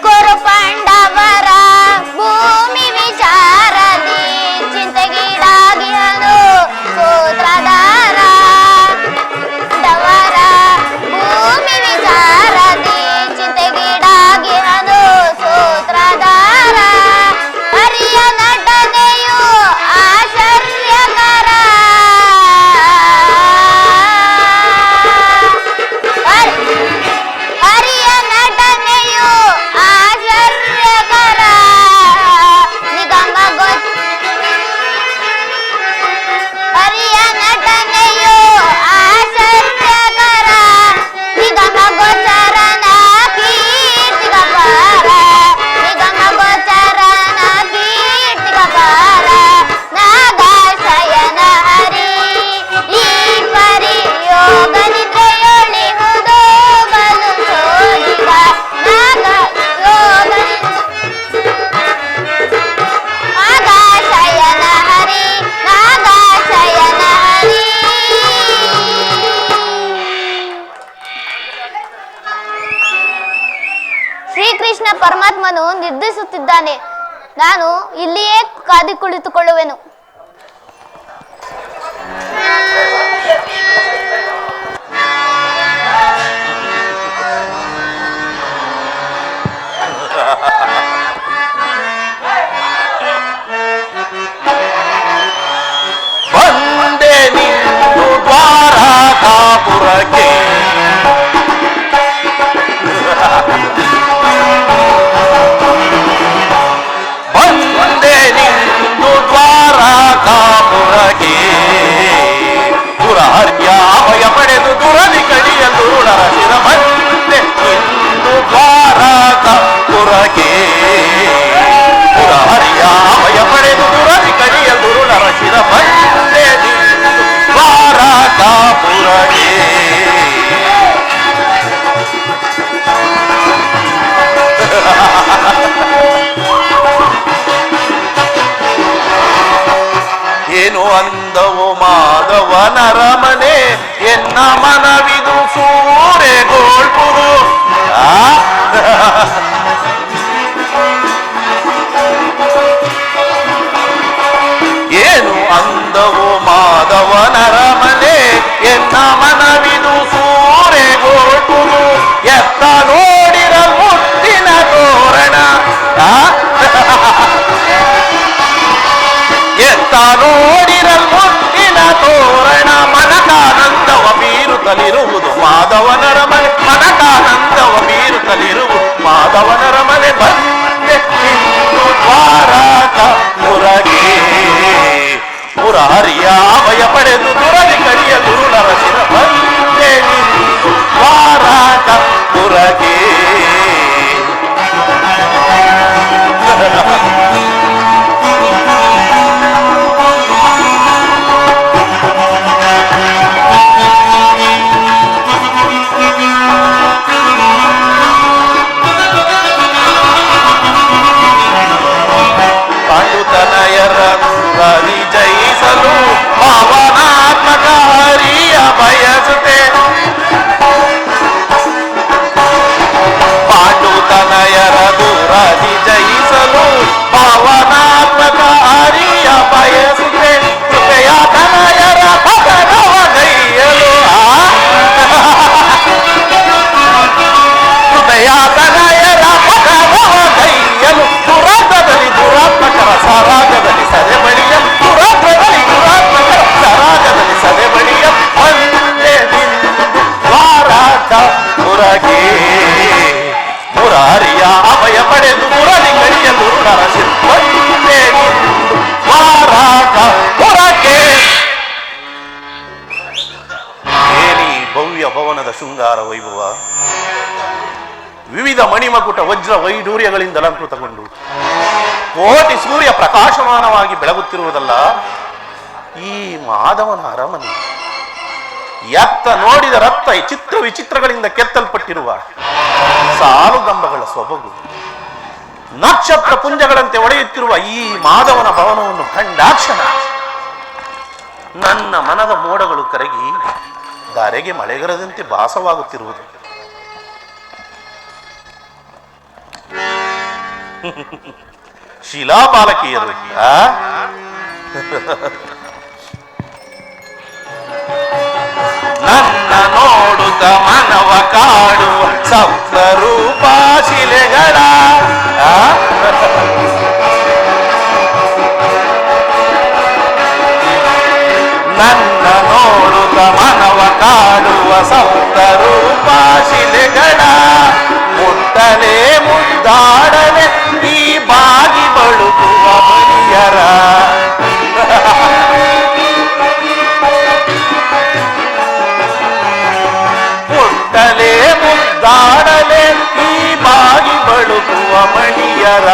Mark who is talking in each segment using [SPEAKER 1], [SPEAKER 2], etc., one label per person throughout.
[SPEAKER 1] ಕೊರುಪಂಡವರ ಭೂಮಿ ವಿಚಾರದಿ ಚಿಂತೆಗೀಡಾಗಿಹನು ಸೂತ್ರಧಾರ. ಡವರ ಭೂಮಿ ವಿಚಾರದಿ ಚಿಂತೆಗೀಡಾಗಿಹನು ಸೂತ್ರಧಾರ. ಹರಿಯ ನಟನೆಯು ಆಶ್ಚರ್ಯಕರ. ಹರಿಯ ನಟನೆಯು ಆಶ್ಚರ್ಯಕರ. ನಿಗಮ ಹರಿಯ ನಟನೆಯು ಆಶ್ಚರ್ಯಕರ. ನಿಗಮ ಗೋಚರನ ಕೀರ್ತಿಗಪಾರ. ನಿಗಮ ಗೋಚರನ ಕೀರ್ತಿಗಪಾರ. ನಾಗಾಶಯನ ಹರಿ ಈ ಪರಿ ಯೋಗ ನಿದ್ರೆಯೊಳಿಹುದು ಬಲು ಸೋಜಿಗ. ನಾಗ ಯೋಗ ನಾಗಾಶಯನ ಹರಿ ನಾಗಾಶಯನ ಹರಿ. ಶ್ರೀಕೃಷ್ಣ ಪರಮಾತ್ಮನು ನಿರ್ದೇಶಿಸುತ್ತಿದ್ದಾನೆ. ನಾನು ಇಲ್ಲಿಯೇ ಕಾದಿ ಕುಳಿತುಕೊಳ್ಳುವೆನು.
[SPEAKER 2] ಬಂದೆ ನಿಂದು ದ್ವಾರಕಾಪುರಕ್ಕೆ, ಬಂದೆ ನಿಂದು ದ್ವಾರಕಾಪುರಕ್ಕೆ. ದುರಹರ್ಯ ಅಭಯ ಪಡೆದು ದುರದಿ ಕಡಿಯಲು ಶಿರ. ಬಂದೆ ನಿಂದು ದ್ವಾರಕಾಪುರಕ್ಕೆ. ದುರಹರ್ಯ ಅಭಯ ಪಡೆದು ದುರದಿ ಕಡಿಯಲು ಶಿರ. ಬಂದೆ ನಿಂದು ದ್ವಾರಕಾಪುರಕ್ಕೆ. ಏನು ಅಂದವು ಮಾಧವನರ ಮನೆ, ಎನ್ನ ಮನವಿದು ಸೂರೆಗೋಳ್ಪುರು. ಏನು ಅಂದವು ಮಾಧವನರ ಮನೆ, ಎನ್ನ ಮನವಿದು ಸೂರೆಗೋಳ್ಪುರು. ಎತ್ತ ನೋಡಿರ ಮುಟ್ಟಿನ ತೋರಣ. ಎತ್ತ ನೋಡಿರಲ್ ಮುಟ್ಟಿನ ತೋರಣ. ಮನಕಾನಂದವ ಬೀರುತ್ತಲಿರುವುದು ಮಾಧವನರ ಮನೆ. ಮನಕಾನಂದವ ಬೀರುತ್ತಲಿರುವುದು ಮಾಧವನರ ಮನೆ. ಬಂದೆ ನಿಂದು ದ್ವಾರಕಾಪುರಕ್ಕೆ. ಮುರಾರಿಯ ಅಭಯ ಪಡೆದು ದುರದಿ ಕಡಿಯ ದುರುಳರ ಶಿರ. ಬಂದೆ ನಿಂದು ದ್ವಾರಕಾಪುರಕ್ಕೆ. ಪಾಂಡುತನಯರ ರವಿ ಜಯಿಸಲು ಪಾವನಾತ್ಮಕ ಹರಿಯ ಬಯಸುತ್ತೆ. ಪಾಂಡುತನಯರ ದುರದಿ ಜಯಿಸಲು ಪಾವನಾತ್ಮಕ ಹರಿಯ ಬಯಸುತ್ತೆ. ಕೃಪೆಯ ತನಯರ ಪದರವ ಗೈಯಲು. ಕೃಪೆಯ ತನಯರ ಪದರವ ಗೈಯಲು. ದುರಾತ್ಮದಲ್ಲಿ ದುರಾತ್ಮಕರ ಸರಾಗದಲ್ಲಿ ಸದೆ ಬಳಿಯಲು. ದುರಾತ್ಮದಲ್ಲಿ ದುರಾತ್ಮಕರ ಸರಾಗದಲ್ಲಿ ಸದೆ ಬಳಿಯಲು. ಬಂದೆ ನಿಂದು ದ್ವಾರಕಾಪುರಕ್ಕೆ. ಮುರಾರಿಯ ಅಭಯ ಪಡೆದು ಮುರಳಿ ಕಡಿಯಲು ನರಸಿ. ಬಂದೆ ನಿಂದು ದ್ವಾರಕಾಪುರಕ್ಕೆ. ಏನಿ ಭವ್ಯ ಭವನದ ಶೃಂಗಾರ ವೈಭವ ವಿವಿಧ ಮಣಿಮಕುಟ ವಜ್ರ ವೈಡೂರ್ಯಗಳಿಂದ ಅಲಂಕೃತಗೊಂಡು ಕೋಟಿ ಸೂರ್ಯ ಪ್ರಕಾಶಮಾನವಾಗಿ ಬೆಳಗುತ್ತಿರುವುದಲ್ಲ ಈ ಮಾಧವನ ಅರಮನೆ. ಎತ್ತ ನೋಡಿದ ರಕ್ತ ಚಿತ್ರ ವಿಚಿತ್ರಗಳಿಂದ ಕೆತ್ತಲ್ಪಟ್ಟಿರುವ ಸಾಲುಗಂಬಗಳ ಸೊಬಗು, ನಕ್ಷತ್ರ ಪುಂಜಗಳಂತೆ ಒಡೆಯುತ್ತಿರುವ ಈ ಮಾಧವನ ಭವನವನ್ನು ಕಂಡಾಕ್ಷಣ ನನ್ನ ಮನದ ಮೋಡಗಳು ಕರಗಿ ದಾರೆಗೆ ಮಳೆಗರದಂತೆ ಭಾಸವಾಗುತ್ತಿರುವುದು. ಶಿಲಾಬಾಲಕಿಯರು ನನ್ನ ನೋಡುತ್ತ ಮನವ ಕಾಡುವ ಸಪ್ತರೂಪ ಶಿಲೆಗಳ ನನ್ನ ನೋಡುತ್ತ ಮನವ ಕಾಡುವ ಸಪ್ತರೂಪ ಶಿಲೆಗಳ ಮುಟ್ಟಲೆ ಮುದ್ದಾಡಲೆ ಈ ಬಾಗಿ ಬಳುಕುವ ಮಣಿಯರ ಮುಟ್ಟಲೆ ಮುದ್ದಾಡಲೆ ಈ ಬಾಗಿ ಬಳುಕುವ ಮಣಿಯರ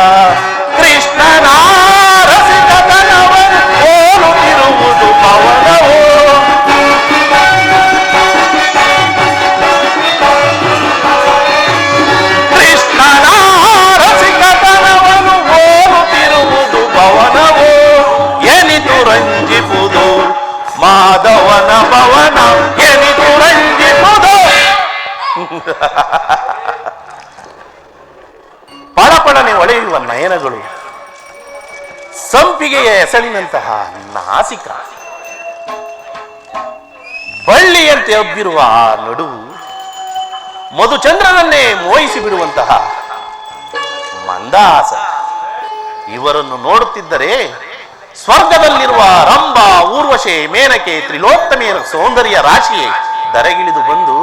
[SPEAKER 2] ಕೃಷ್ಣನ ರಸಿಕತನವನ್ನು ಹೋಲುತ್ತಿರುವುದು ಪವನವೋ ಕೃಷ್ಣನ ರಸಿಕತನವನ್ನು ಹೋಲುತ್ತಿರುವುದು ಪವನವೋ ಎನಿತು ರಂಜಿಪುದು ಮಾಧವನ ಭವನ ಎನಿತು ರಂಜಿಪುದು ಪಳಪಳನೆ ಒಳೆಯುವ ನಯನಗಳು, ಸಂಪಿಗೆಯ ಎಸಳಿನಂತಹ ನಾಸಿಕ, ಬಳ್ಳಿಯಂತೆ ಹಬ್ಬಿರುವ ಆ ನಡುವು, ಮಧುಚಂದ್ರನನ್ನೇ ಮೋಹಿಸಿ ಬಿಡುವಂತಹ ಮಂದಹಾಸ. ಇವರನ್ನು ನೋಡುತ್ತಿದ್ದರೆ ಸ್ವರ್ಗದಲ್ಲಿರುವ ರಂಭ, ಊರ್ವಶೆ, ಮೇನಕೆ, ತ್ರಿಲೋತ್ತಮೆಯರ ಸೌಂದರ್ಯ ರಾಶಿಯೇ ಧರೆಗಿಳಿದು ಬಂದು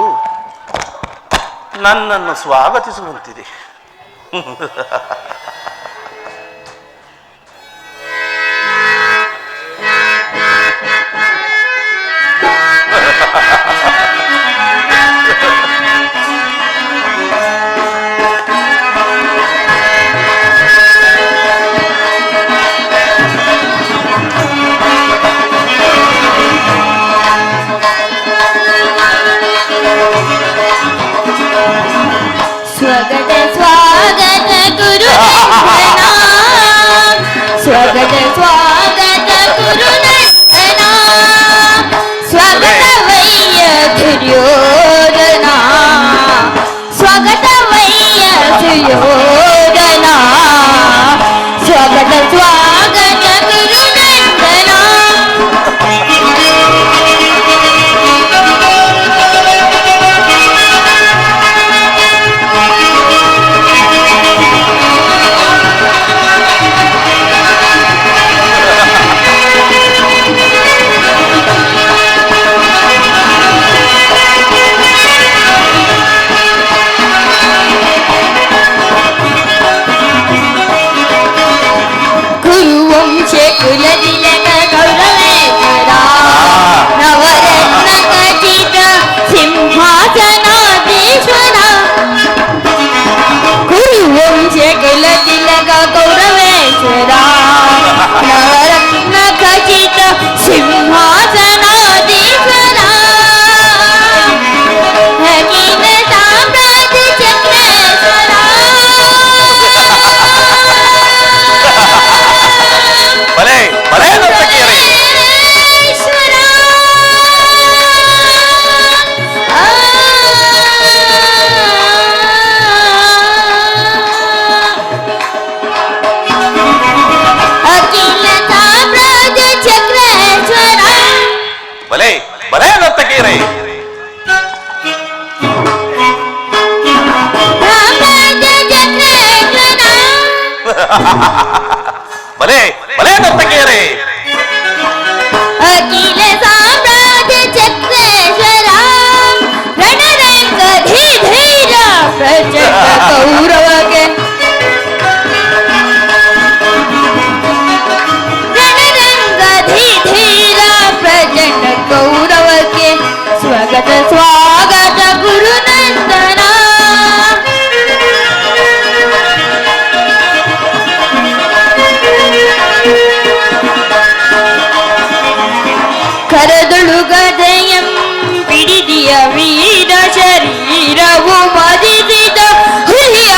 [SPEAKER 2] ನನ್ನನ್ನು ಸ್ವಾಗತಿಸುವಂತಿದೆ.
[SPEAKER 1] ಸ್ವಗತ ಸ್ವಾಗತ ಗುರುನಂದನ, ಸ್ವಗತ ಸ್ವಾಗತ ಗುರುನಂದನ, ಸ್ವಗತವಯ್ಯ ದುರ್ಯೋಧನ, ಸ್ವಗತವಯ್ಯ ಸುಯೋಧನ, ಸ್ವಗತ ಸ್ವಾಗತ ಗುರುನಂದನ. ಕುಲತಿಲಕ ಗೌರವೇಶ್ವರ, ನವರತ್ನ ಖಚಿತ ಸಿಂಹಾಸನಾಧೀಶ್ವರ, ಕುರುವಂಶ ಕುಲತಿಲಕ ಗೌರವೇಶ್ವರ, ನವರತ್ನ ಖಚಿತ ಸಿಂಹಾಸನಾಧೀಶ್ವರ, ಅಖಿಲ ಸಾಮ್ರಾಜ್ಯ ಚಕ್ರೇಶ್ವರ,
[SPEAKER 2] ಬಲೆ ಬಲೆ ನರ್ತಕಿಯರೇ,
[SPEAKER 1] ಅಖಿಲ ಸಾಮ್ರಾಜ್ಯ ಚಕ್ರೇಶ್ವರ,
[SPEAKER 2] ಬಲೆ ಬಲೆ ನರ್ತಕಿಯರೇ,
[SPEAKER 1] ಸಾಮ್ರಾಜ್ಯ ಚಕ್ರೇಶ್ವರ,
[SPEAKER 2] ಬಲೆ ಬಲೆ ನರ್ತಕಿಯರೇ,
[SPEAKER 1] ಅಖಿಲ ಸಾಮ್ರಾಜ್ಯ ಚಕ್ರೇಶ್ವರ, ರಣರಂಗಧೀಧೀರ ಪ್ರಚಂಡ ಗೌರವಕ್ಕೆ, ರಣರಂಗಧೀಧೀರ ಪ್ರಚಂಡ ಗೌರವಕ್ಕೆ, ಸ್ವಾಗತ ಸ್ವಾಗತ ಗುರುನಂದನ. ಕರದೊಳು ಗದೆಯಂ ಪಿಡಿದಿಯ ವೀರ ಶರೀರವು ಮದಿಸಿದ ಹುಲಿಯ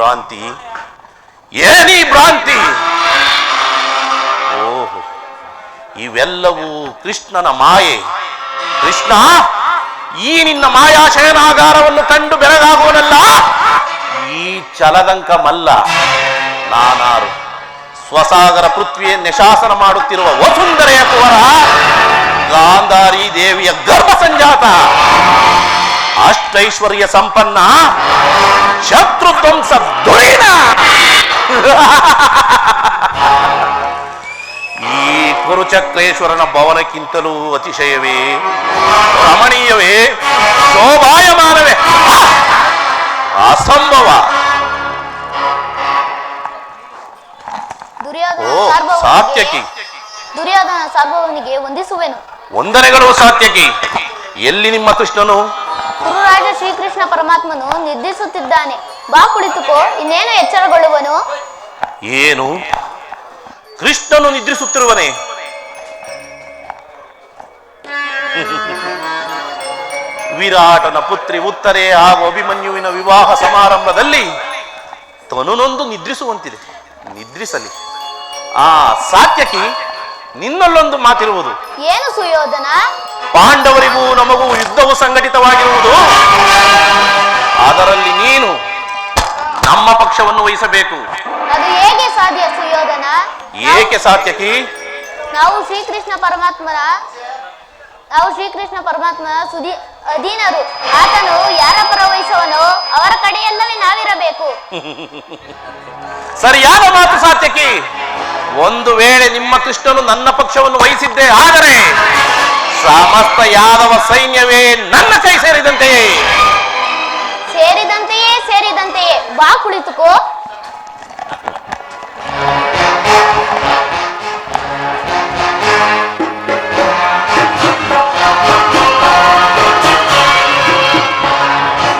[SPEAKER 2] ಭ್ರಾಂತಿ, ಏನೀ ಭ್ರಾಂತಿ? ಓಹೋ, ಇವೆಲ್ಲವೂ ಕೃಷ್ಣನ ಮಾಯೆ. ಕೃಷ್ಣ, ಈ ನಿನ್ನ ಮಾಯಾ ಶಯನಾಗಾರವನ್ನು ಕಂಡು ಬೆರಗಾಗುವನಲ್ಲ ಈ ಚಲದಂಕ ಮಲ್ಲ. ನಾನಾರು ಸ್ವಸಾಗರ ಪೃಥ್ವಿಯನ್ನೇ ಶಾಸನ ಮಾಡುತ್ತಿರುವ ವಸುಂಧರೆಯ ಕುವರ, ಗಾಂಧಾರಿ ದೇವಿಯ ಗರ್ಭ ಸಂಜಾತ, ಅಷ್ಟೈಶ್ವರ್ಯ ಸಂಪನ್ನ, ಶತ್ರುಧ್ವಂಸ ದುರಿಣ. ಈ ಕುರುಚಕ್ರೇಶ್ವರನ ಭವನಕ್ಕಿಂತಲೂ ಅತಿಶಯವೇ, ರಮಣೀಯವೇ, ಶೋಭಾಯಮಾನವೇ, ಅಸಂಭವ. ಸಾತ್ಯಕಿ,
[SPEAKER 3] ದುರ್ಯೋಧನ ಸಾರ್ವಭೌಮನಿಗೆ ವಂದಿಸುವೆನು.
[SPEAKER 2] ವಂದನೆಗಳು ಸಾತ್ಯಕಿ. ಎಲ್ಲಿ ನಿಮ್ಮ ಕೃಷ್ಣನು?
[SPEAKER 3] ಕುರುರಾಜ ಶ್ರೀಕೃಷ್ಣ ಪರಮಾತ್ಮನು ನಿದ್ರಿಸುತ್ತಿದ್ದಾನೆ. ಬಾ ಕುಳಿತುಕೋ, ಇನ್ನೇನು ಎಚ್ಚರಗೊಳ್ಳುವನು?
[SPEAKER 2] ಏನು, ಕೃಷ್ಣನು ನಿದ್ರಿಸುತ್ತಿರುವನೇ? ವಿರಾಟನ ಪುತ್ರಿ ಉತ್ತರೆ ಹಾಗೂ ಅಭಿಮನ್ಯುವಿನ ವಿವಾಹ ಸಮಾರಂಭದಲ್ಲಿ ತನುನೊಂದು ನಿದ್ರಿಸುವಂತಿದೆ. ನಿದ್ರಿಸಲಿ. ಸಾತ್ಯಕಿ, ನಿನ್ನಲ್ಲೊಂದು ಮಾತಿರುವುದು.
[SPEAKER 3] ಏನು ಸುಯೋಧನ?
[SPEAKER 2] ಪಾಂಡವರಿಗೂ ನಮಗೂ ಯುದ್ಧವು ಸಂಘಟಿತವಾಗಿರುವುದು. ಅದರಲ್ಲಿ ನೀನು ನಮ್ಮ ಪಕ್ಷವನ್ನು ವಹಿಸಬೇಕು.
[SPEAKER 3] ಅದು ಹೇಗೆ ಸಾಧ್ಯ ಸುಯೋಧನ?
[SPEAKER 2] ಏಕೆ ಸಾತ್ಯಕಿ?
[SPEAKER 3] ನಾವು ಶ್ರೀಕೃಷ್ಣ ಪರಮಾತ್ಮನ ಅಧೀನರು. ಆತನು ಯಾರ ಪರ ವಹಿಸುವನೋ ಅವರ ಕಡೆಯಲ್ಲವೇ ನಾವಿರಬೇಕು.
[SPEAKER 2] ಸರಿಯಾದ ಮಾತು ಸಾತ್ಯಕಿ. ಒಂದು ವೇಳೆ ನಿಮ್ಮ ಕೃಷ್ಣನು ನನ್ನ ಪಕ್ಷವನ್ನು ವಹಿಸಿದ್ದೇ ಆದರೆ ಸಮಸ್ತ ಯಾದವ ಸೈನ್ಯವೇ ನನ್ನ ಕೈ ಸೇರಿದಂತೆಯೇ.
[SPEAKER 3] ಸೇರಿದಂತೆಯೇ. ಬಾ ಕುಳಿತುಕೋ.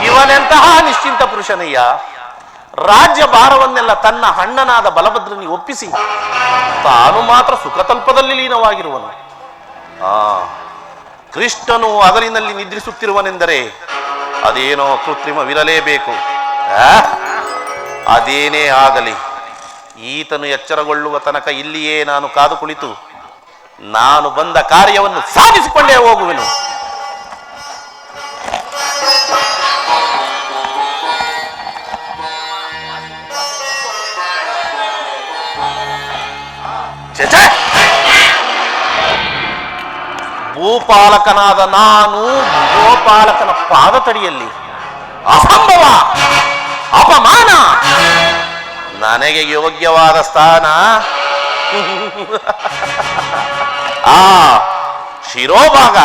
[SPEAKER 2] ಇವನೆಂತಹ ನಿಶ್ಚಿಂತ ಪುರುಷನಯ್ಯ. ರಾಜ್ಯ ಭಾರವನ್ನೆಲ್ಲ ತನ್ನ ಅಣ್ಣನಾದ ಬಲಭದ್ರನಿಗೆ ಒಪ್ಪಿಸಿ ತಾನು ಮಾತ್ರ ಸುಖತಲ್ಪದಲ್ಲಿ ಲೀನವಾಗಿರುವನು. ಕೃಷ್ಣನು ಹಗಲಿನಲ್ಲಿ ನಿದ್ರಿಸುತ್ತಿರುವನೆಂದರೆ ಅದೇನೋ ಕೃತ್ರಿಮವಿರಲೇಬೇಕು. ಅದೇನೇ ಆಗಲಿ, ಈತನು ಎಚ್ಚರಗೊಳ್ಳುವ ತನಕ ಇಲ್ಲಿಯೇ ನಾನು ಕಾದು ಕುಳಿತು ನಾನು ಬಂದ ಕಾರ್ಯವನ್ನು ಸಾಧಿಸಿಕೊಂಡೇ ಹೋಗುವೆನು. ಭೂಪಾಲಕನಾದ ನಾನು ಗೋಪಾಲಕನ ಪಾದತಡಿಯಲ್ಲಿ? ಅಸಂಭವ, ಅಪಮಾನ. ನನಗೆ ಯೋಗ್ಯವಾದ ಸ್ಥಾನ ಶಿರೋಭಾಗ.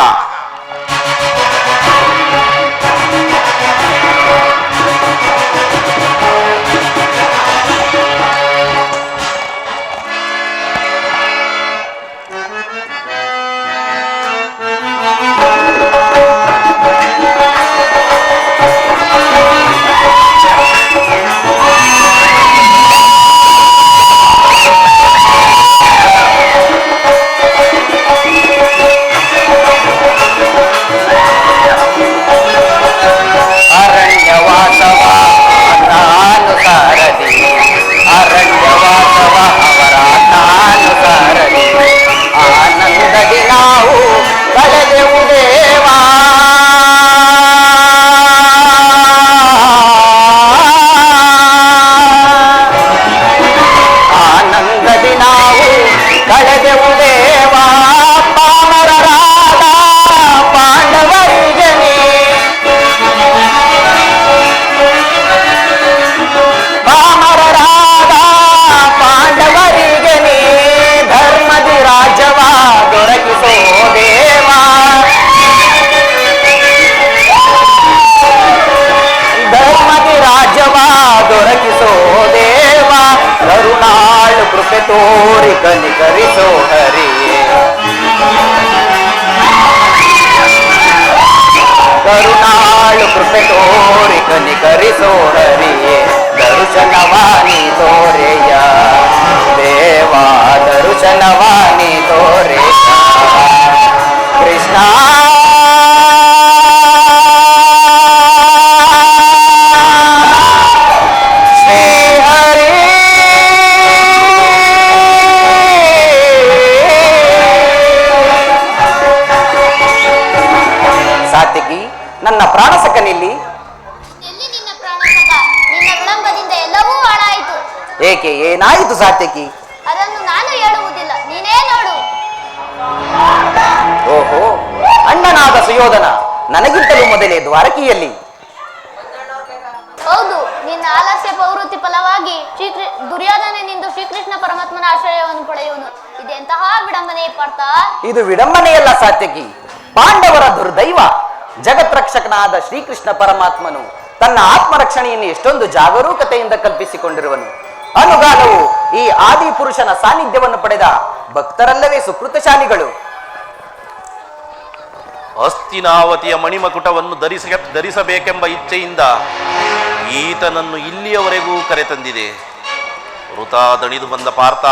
[SPEAKER 2] ತೋರಿ ಕನಿಕರಿಸೋ ಹರಿಯೇ, ಕರುಣಾಳು ಕೃಪೆ ತೋರಿ ಕನಿಕರಿಸೋ ಹರಿಯೇ, ದರ್ಶನವಾಣಿ ತೋರೆಯ ದೇವಾ, ದರ್ಶನವಾಣಿ ತೋರೆಯ ಕೃಷ್ಣ. ಶ್ರೀ
[SPEAKER 4] ನನ್ನ ಪ್ರಾಣಸಖನಿಲ್ಲಿ.
[SPEAKER 3] ಎಲ್ಲಿ ನಿನ್ನ ಪ್ರಾಣಸಖ? ನಿನ್ನ ವಿಳಂಬದಿಂದ ಎಲ್ಲವೂ ಹಾಳಾಯಿತು.
[SPEAKER 4] ಏಕೆ, ಏನಾಯಿತು ಸಾತ್ಯಕಿ?
[SPEAKER 3] ಅದನ್ನು ನಾನು ಹೇಳುವುದಿಲ್ಲ, ನೀನೇ ನೋಡು.
[SPEAKER 4] ಓಹೋ, ಅಣ್ಣನಾದ ಸುಯೋಧನ ನನಗಿಂತಲೂ ಮೊದಲೇ ದ್ವಾರಕಿಯಲ್ಲಿ.
[SPEAKER 3] ಹೌದು, ನಿನ್ನ ಆಲಸ್ಯ ಪ್ರವೃತ್ತಿ ಫಲವಾಗಿ ದುರ್ಯೋಧನನಿಂದ ಶ್ರೀಕೃಷ್ಣ ಪರಮಾತ್ಮನ ಆಶ್ರಯವನ್ನು ಪಡೆಯುವನು. ಇದೆಂತಹ ವಿಡಂಬನೆ ಪಾರ್ಥ?
[SPEAKER 4] ಇದು ವಿಡಂಬನೆಯಲ್ಲ ಸಾತ್ಯಕಿ, ಪಾಂಡವರ ದುರ್ದೈವ. ಜಗತ್ರಕ್ಷಕನಾದ ಶ್ರೀಕೃಷ್ಣ ಪರಮಾತ್ಮನು ತನ್ನ ಆತ್ಮರಕ್ಷಣೆಯನ್ನು ಎಷ್ಟೊಂದು ಜಾಗರೂಕತೆಯಿಂದ ಕಲ್ಪಿಸಿಕೊಂಡಿರುವನು. ಅನುಗಾಲವು ಈ ಆದಿ ಪುರುಷನ ಸಾನ್ನಿಧ್ಯವನ್ನು ಪಡೆದ ಭಕ್ತರಲ್ಲವೇ ಸುಕೃತಶಾಲಿಗಳು.
[SPEAKER 2] ಹಸ್ತಿನಾವತಿಯ ಮಣಿಮಕುಟವನ್ನು ಧರಿಸಬೇಕೆಂಬ ಇಚ್ಛೆಯಿಂದ ಈತನನ್ನು ಇಲ್ಲಿಯವರೆಗೂ ಕರೆತಂದಿದೆ. ವೃಥಾ ದಣಿದು ಬಂದ ಪಾರ್ಥ,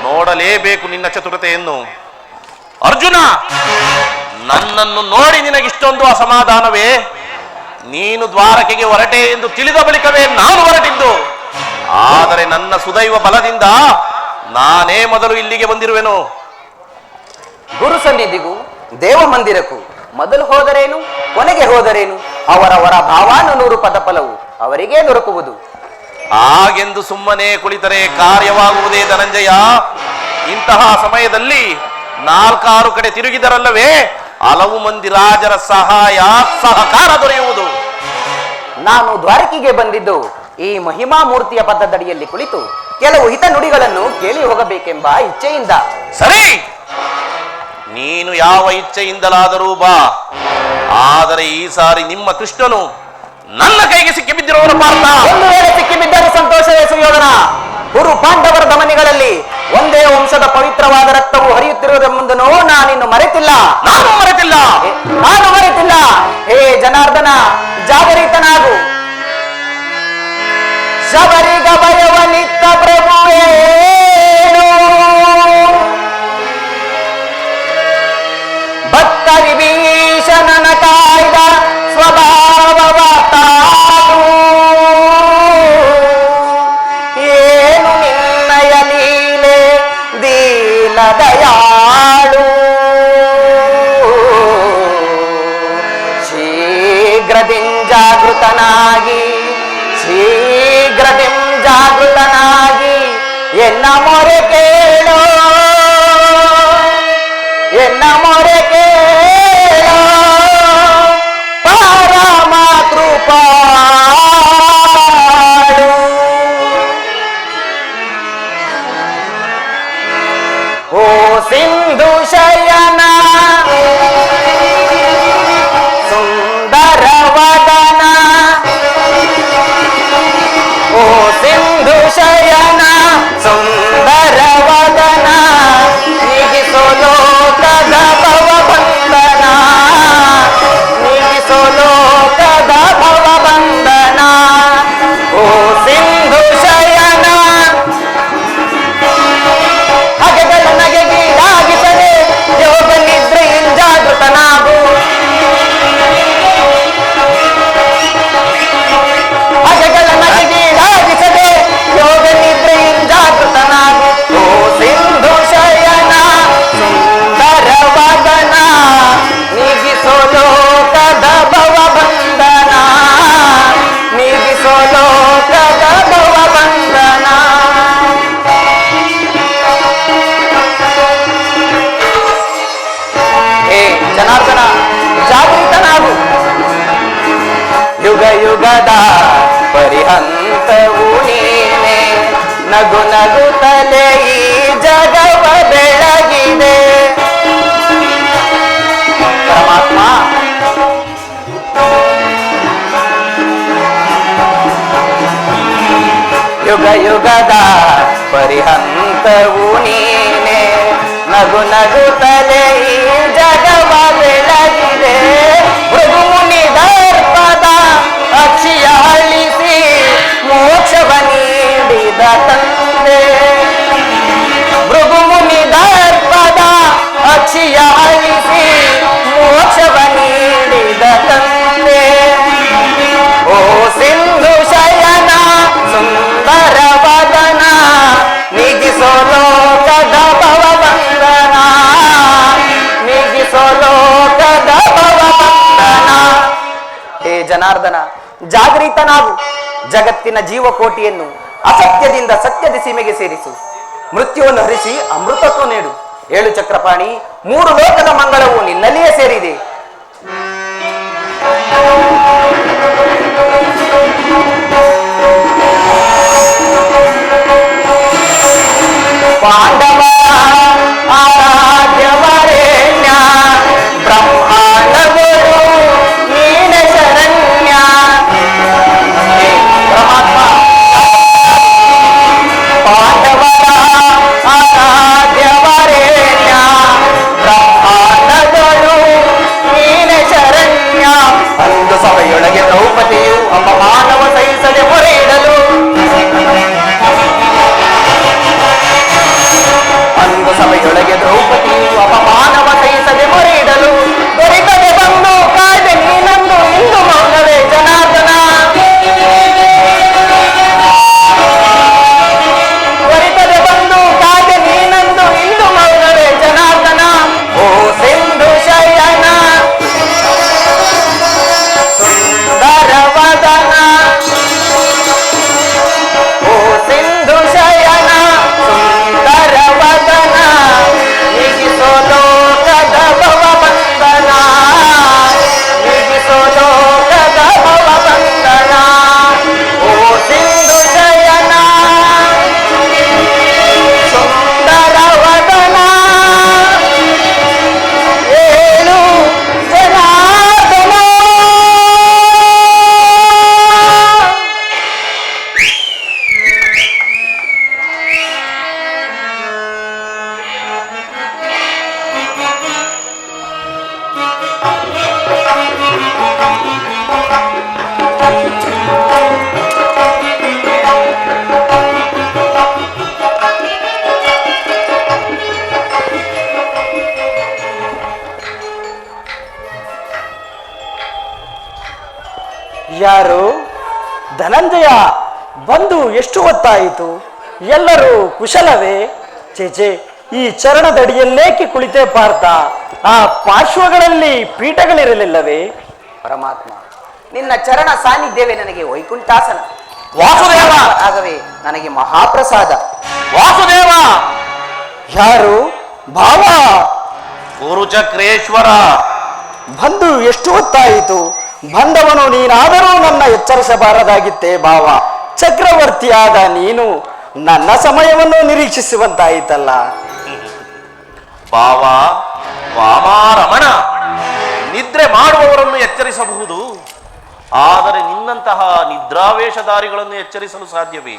[SPEAKER 2] ನೋಡಲೇಬೇಕು ನಿನ್ನ ಚತುರತೆಯನ್ನು. ಅರ್ಜುನ, ನನ್ನನ್ನು ನೋಡಿ ನಿನಗಿಷ್ಟೊಂದು ಅಸಮಾಧಾನವೇ? ನೀನು ದ್ವಾರಕೆಗೆ ಹೊರಟೆ ಎಂದು ತಿಳಿದ ಬಳಿಕವೇ ನಾನು ಹೊರಟಿದ್ದು. ಆದರೆ ನನ್ನ ಸುದೈವ ಬಲದಿಂದ ನಾನೇ ಮೊದಲು ಇಲ್ಲಿಗೆ ಬಂದಿರುವೆನು.
[SPEAKER 4] ಗುರು ಸನ್ನಿಧಿಗೂ ದೇವ ಮಂದಿರಕ್ಕೂ ಮೊದಲು ಹೋದರೇನು, ಕೊನೆಗೆ ಹೋದರೇನು, ಅವರವರ ಭಾವಾನುರೂಪದ ಫಲವು ಅವರಿಗೇ ದೊರಕುವುದು.
[SPEAKER 2] ಹಾಗೆಂದು ಸುಮ್ಮನೆ ಕುಳಿತರೆ ಕಾರ್ಯವಾಗುವುದೇ ಧನಂಜಯ? ಇಂತಹ ಸಮಯದಲ್ಲಿ 4-6 ಕಡೆ ತಿರುಗಿದರಲ್ಲವೇ ಹಲವು ಮಂದಿ ರಾಜರ ಸಹಾಯ ಸಹಕಾರ ದೊರೆಯುವುದು.
[SPEAKER 4] ನಾನು ದ್ವಾರಕಿಗೆ ಬಂದಿದ್ದು ಈ ಮಹಿಮಾ ಮೂರ್ತಿಯ ಪದದಡಿಯಲ್ಲಿ ಕುಳಿತು ಕೆಲವು ಹಿತ ನುಡಿಗಳನ್ನು ಕೇಳಿ ಹೋಗಬೇಕೆಂಬ ಇಚ್ಛೆಯಿಂದ.
[SPEAKER 2] ಸರಿ, ನೀನು ಯಾವ ಇಚ್ಛೆಯಿಂದಲಾದರೂ ಬಾ. ಆದರೆ ಈ ಸಾರಿ ನಿಮ್ಮ ಕೃಷ್ಣನು ನನ್ನ ಕೈಗೆ ಸಿಕ್ಕಿ ಬಿದ್ದಿರುವನು ಪಾರ್ಥ.
[SPEAKER 4] ಒಂದು ವೇಳೆ ಸಿಕ್ಕಿ ಬಿದ್ದರೆ ಸಂತೋಷವೇ ಸುಯೋಧನ. ಕುರು ಪಾಂಡವರ ಧಮನಿಗಳಲ್ಲಿ ಒಂದೇ ವಂಶದ ಪವಿತ್ರವಾದ ರಕ್ತವು ಹರಿಯುತ್ತಿರುವುದೆಂಬುದನ್ನು ನಾನಿನ್ನು ಮರೆತಿಲ್ಲ.
[SPEAKER 2] ನಾನು
[SPEAKER 4] ಮರೆತಿಲ್ಲ. ಹೇ ಜನಾರ್ದನ, ಜಾಗರಿತನಾಗು. ಶಬರಿಗ ಭಯವನಿತ್ತ ಪ್ರಭುವೇನು, ಭಕ್ತ ವಿಭೀಷಣನ ಕಾಯ್ದ ಸ್ವಭಾವವ ತಾನು. ಏನು ನಿನ್ನಯ ಲೀಲೆ ದೀನ ದಯಾಳು. ಶೀಘ್ರದಿಂ ಜಾಗೃತನಾಗಿ ಎನ್ನ ಮೊರೆ ಕೇಳೋ, ಪರಮ ಕೃಪಾಳು. ಓ ಸಿಂಧು ಶಯನ ಸುಂದರ ವದನ, ಓ ಸಿಂಧು ಶಯನ ಸುಂದರ ವದನ, ನೀಗಿಸೋ ಲೋಕದ ಭವ ಬಂಧನ, ನೀಗಿಸೋ ಲೋಕದ ಭವ ಬಂಧನ. ಓ ಸಿಂಧು ಶಯನ, ಹಗೆಗಳ ನಗೆಗೀಡಾಗಿಸದೆ ಯೋಗ ನಿದ್ರೆಯಿಂದ ಜಾಗೃತನಾಗು. ಹಗೆಗಳ ನಗೆಗೀಡಾಗಿಸದೆ ಯೋಗ ನಿದ್ರೆಯಿಂದ ಜಾಗೃತನಾಗು. ಓ ಸಿಂಧು ಶಯನ ಸುಂದರ ವದನ, ನೀಗಿಸೋ ಲೋಕದ ಭವ ಬಂಧನ, ನೀಗಿಸೋ ಲೋಕದ ಭವ ಬಂಧನ. ಹೇ ಜನಾರ್ದನ, ಜಾಗೃತನಾಗು. ಯುಗ ಯುಗದ ಪರಿಹಂತವು ನೀನೆ, ನಗು ನಗುತ್ತಲೇ ಈ ಜಗವ ಬೆಳಗಿದೆ. ಪರಮಾತ್ಮ, ಯುಗ ಯುಗದ ಪರಿಹಂತವು ನೀನೆ, ನಗು ನಗುತ್ತಲೇ ಈ ಜಗವ ಬೆಳಗಿದೆ. ಭೃಗು ಮುನಿದರ್ಪದ ಅಕ್ಷಿಯ ಅಳಿಸಿ ಮೋಕ್ಷವ ನೀಡಿದ ತಂದೆ. ಭೃಗು ಮುನಿದರ್ಪದ ಅಕ್ಷಿಯ ಅಳಿಸಿ ಮೋಕ್ಷವ ನೀಡಿದ ತಂದೆ. ಓ ಸಿಂಧು ಶಯನ ಸುಂದರ ವದನ, ನೀಗಿಸೋ ಲೋಕದ ಭವ ಬಂಧನ, ಜನಾರ್ದನ, ಜಾಗೃತನಾಗು. ಜಗತ್ತಿನ ಜೀವಕೋಟಿಯನ್ನು ಅಸತ್ಯದಿಂದ ಸತ್ಯದ ಸೀಮೆಗೆ ಸೇರಿಸು. ಮೃತ್ಯುವನ್ನು ಹರಿಸಿ ಅಮೃತತ್ವ ನೀಡು. ಏಳು ಚಕ್ರಪಾಣಿ, ಮೂರು ಲೋಕದ ಮಂಗಳವು ನಿನ್ನಲ್ಲಿಯೇ ಸೇರಿದೆ. ಪಾಂಡವ ಆರಾಧ್ಯವರೇಣ್ಯ, ಬ್ರಹ್ಮಾಂಡಗಳು ನೀನೆ ಶರಣ್ಯ. ಪರಮಾತ್ಮ, ಪಾಂಡವರ ಆರಾಧ್ಯವರೇಣ್ಯ, ಬ್ರಹ್ಮಾಂಡಗಳು ನೀನೆ ಶರಣ್ಯ. ಅಂದು ಸಭೆಯೊಳಗೆ ದ್ರೌಪದಿಯು ಅಪಮಾನವ ಸಹಿಸದೆ ಮೊರೆ ಇಡಲು, ಅಂದು ಸಭೆಯೊಳಗೆ ದ್ರೌಪದಿಯು ಅಪಮಾನವ ಸಹಿಸದೆ ಮೊರೆ ಇಡಲು, ದೊರೆತದೆ ಬಂದು ಕಾಯ್ದೆ ನೀನಂದು ಇಂದು ಮೌನವೇ ಜನಾರ್ದನ. ದೊರೆತದೆ ಬಂದು ಕಾಯ್ದೆ ನೀನಂದು ಇಂದು ಮೌನವೇ ಜನಾರ್ದನ. ಓ ಸಿಂಧು ಶಯನ ಸುಂದರವದನ, ಓ ಸಿಂಧು ಶಯನ ಸುಂದರವದನ, ನೀಗಿಸೋ ಲೋಕದ ಭವಬಂಧನ, ನೀಗಿಸೋ ಲೋಕದ ಭವಬಂಧನ. ಓ ಸಿಂಧು ಶಯನ ಸುಂದರವದನ, ಏಳು ಜನಾರ್ದನ. ಯಾರು? ಧನಂಜಯ ಬಂದು ಎಷ್ಟು ಹೊತ್ತಾಯಿತು? ಎಲ್ಲರೂ ಕುಶಲವೇ? ಚೇಚೆ, ಈ ಚರಣದಡಿಯಲ್ಲೇಕೆ ಕುಳಿತೆ ಪಾರ್ಥ? ಆ ಪಾರ್ಶ್ವಗಳಲ್ಲಿ ಪೀಠಗಳಿರಲಿಲ್ಲವೇ? ಪರಮಾತ್ಮ, ನಿನ್ನ ಚರಣ ಸಾನ್ನಿಧ್ಯವೇ ನನಗೆ ವೈಕುಂಠಾಸನ.
[SPEAKER 2] ವಾಸುದೇವ,
[SPEAKER 4] ಆಗವೇ ನನಗೆ ಮಹಾಪ್ರಸಾದ.
[SPEAKER 2] ವಾಸುದೇವ.
[SPEAKER 4] ಯಾರು? ಭಾವ.
[SPEAKER 2] ಗುರುಚಕ್ರೇಶ್ವರ
[SPEAKER 4] ಬಂದು ಎಷ್ಟು ಹೊತ್ತಾಯಿತು? ಬಂದವನು ನೀನಾದರೂ ನನ್ನ ಎಚ್ಚರಿಸಬಾರದಾಗಿತ್ತೇ ಭಾವ. ಚಕ್ರವರ್ತಿಯಾದ ನೀನು ನನ್ನ ಸಮಯವನ್ನು ನಿರೀಕ್ಷಿಸುವಂತಾಯಿತಲ್ಲ.
[SPEAKER 2] ಭಾವ, ವಾಮಾರಮಣ, ನಿದ್ರೆ ಮಾಡುವವರನ್ನು ಎಚ್ಚರಿಸಬಹುದು, ಆದರೆ ನಿನ್ನಂತಹ ನಿದ್ರಾವೇಶಧಾರಿಗಳನ್ನು ಎಚ್ಚರಿಸಲು ಸಾಧ್ಯವೇ?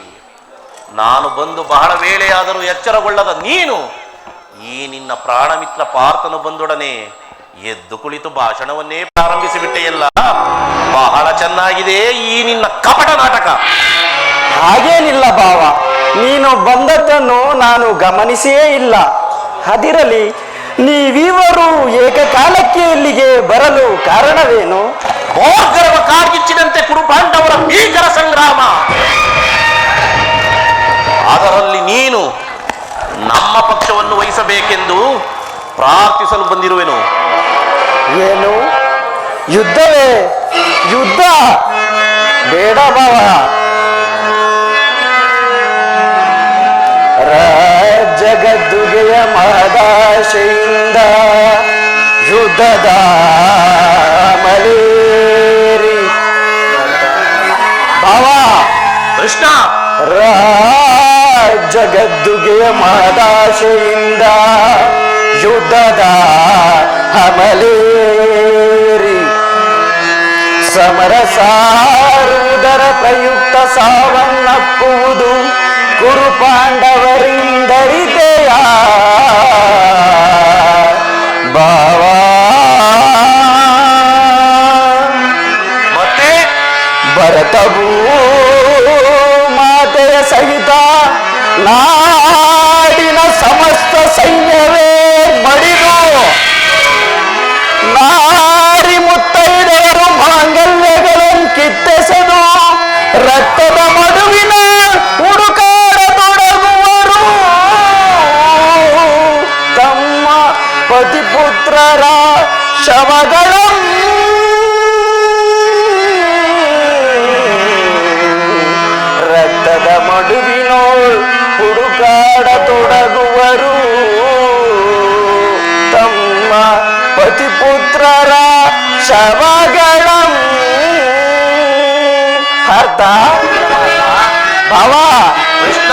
[SPEAKER 2] ನಾನು ಬಂದು ಬಹಳ ವೇಳೆಯಾದರೂ ಎಚ್ಚರಗೊಳ್ಳದ ನೀನು ಈ ನಿನ್ನ ಪ್ರಾಣಮಿತ್ರ ಪಾರ್ಥನು ಬಂದೊಡನೆ ಎದ್ದು ಕುಳಿತು ಭಾಷಣವನ್ನೇ ಪ್ರಾರಂಭಿಸಿಬಿಟ್ಟೆಯಲ್ಲ. ಬಹಳ ಚೆನ್ನಾಗಿದೆ ಈ ನಿನ್ನ ಕಪಟ ನಾಟಕ.
[SPEAKER 4] ಹಾಗೇನಿಲ್ಲ ಭಾವ, ನೀನು ಬಂದದ್ದನ್ನು ನಾನು ಗಮನಿಸಿಯೇ ಇಲ್ಲ. ಅದಿರಲಿ, ನೀವಿವರು ಏಕಕಾಲಕ್ಕೆ ಇಲ್ಲಿಗೆ ಬರಲು ಕಾರಣವೇನು?
[SPEAKER 2] ಭೋರ್ಗರವ ಕಾಡ್ಗಿಚ್ಚಿದಂತೆ ಕುರುಪಾಂಡವರ ಭೀಕರ ಸಂಗ್ರಾಮ, ಅದರಲ್ಲಿ ನೀನು ನಮ್ಮ ಪಕ್ಷವನ್ನು ವಹಿಸಬೇಕೆಂದು ಪ್ರಾರ್ಥಿಸಲು ಬಂದಿರುವೆನು.
[SPEAKER 4] ಏನು? ಯುದ್ಧವೇ? ಯುದ್ಧ ಬೇಡ ಭಾವ. ಜಗದ್ದುಗೆಯ ಮಹದಾಶೆಯಿಂದ ಯುದ್ಧದ ಮಲೇರಿ ಭಾವ.
[SPEAKER 2] ಕೃಷ್ಣ,
[SPEAKER 4] ಜಗದ್ದುಗೆಯ ಮಹದಾಶೆಯಿಂದ ಯುದ್ಧದ ಅಮಲೇರಿ ಸಮರಸಾರುವುದರ ಪ್ರಯುಕ್ತ ಸಾವನ್ನಪ್ಪುವುದು ಕುರು ಪಾಂಡವರಿಂದರಿದೆಯ ಭಾವ.
[SPEAKER 2] ಮತ್ತೆ
[SPEAKER 4] ಭರತಭೂ ಮಾತೆಯ ಸಹಿತ ನಾಡಿನ ಸಮಸ್ತ ಸೈನ್ಯವೇ ಮಡಿದು ನಾರಿ ಮುತ್ತೈದವರು ಮಾಂಗಲ್ಯಗಳನ್ನು ಕಿತ್ತೆಸೆದು ರಕ್ತದ ಮಡುವಿನ ಹುಡುಕಾಡತೊಡಗುವರು. ತಮ್ಮ ಪತಿಪುತ್ರರ ಶವಗಳ ಶವಗಳಂ ಅರ್ಥ ಭಾವ
[SPEAKER 2] ಕೃಷ್ಣ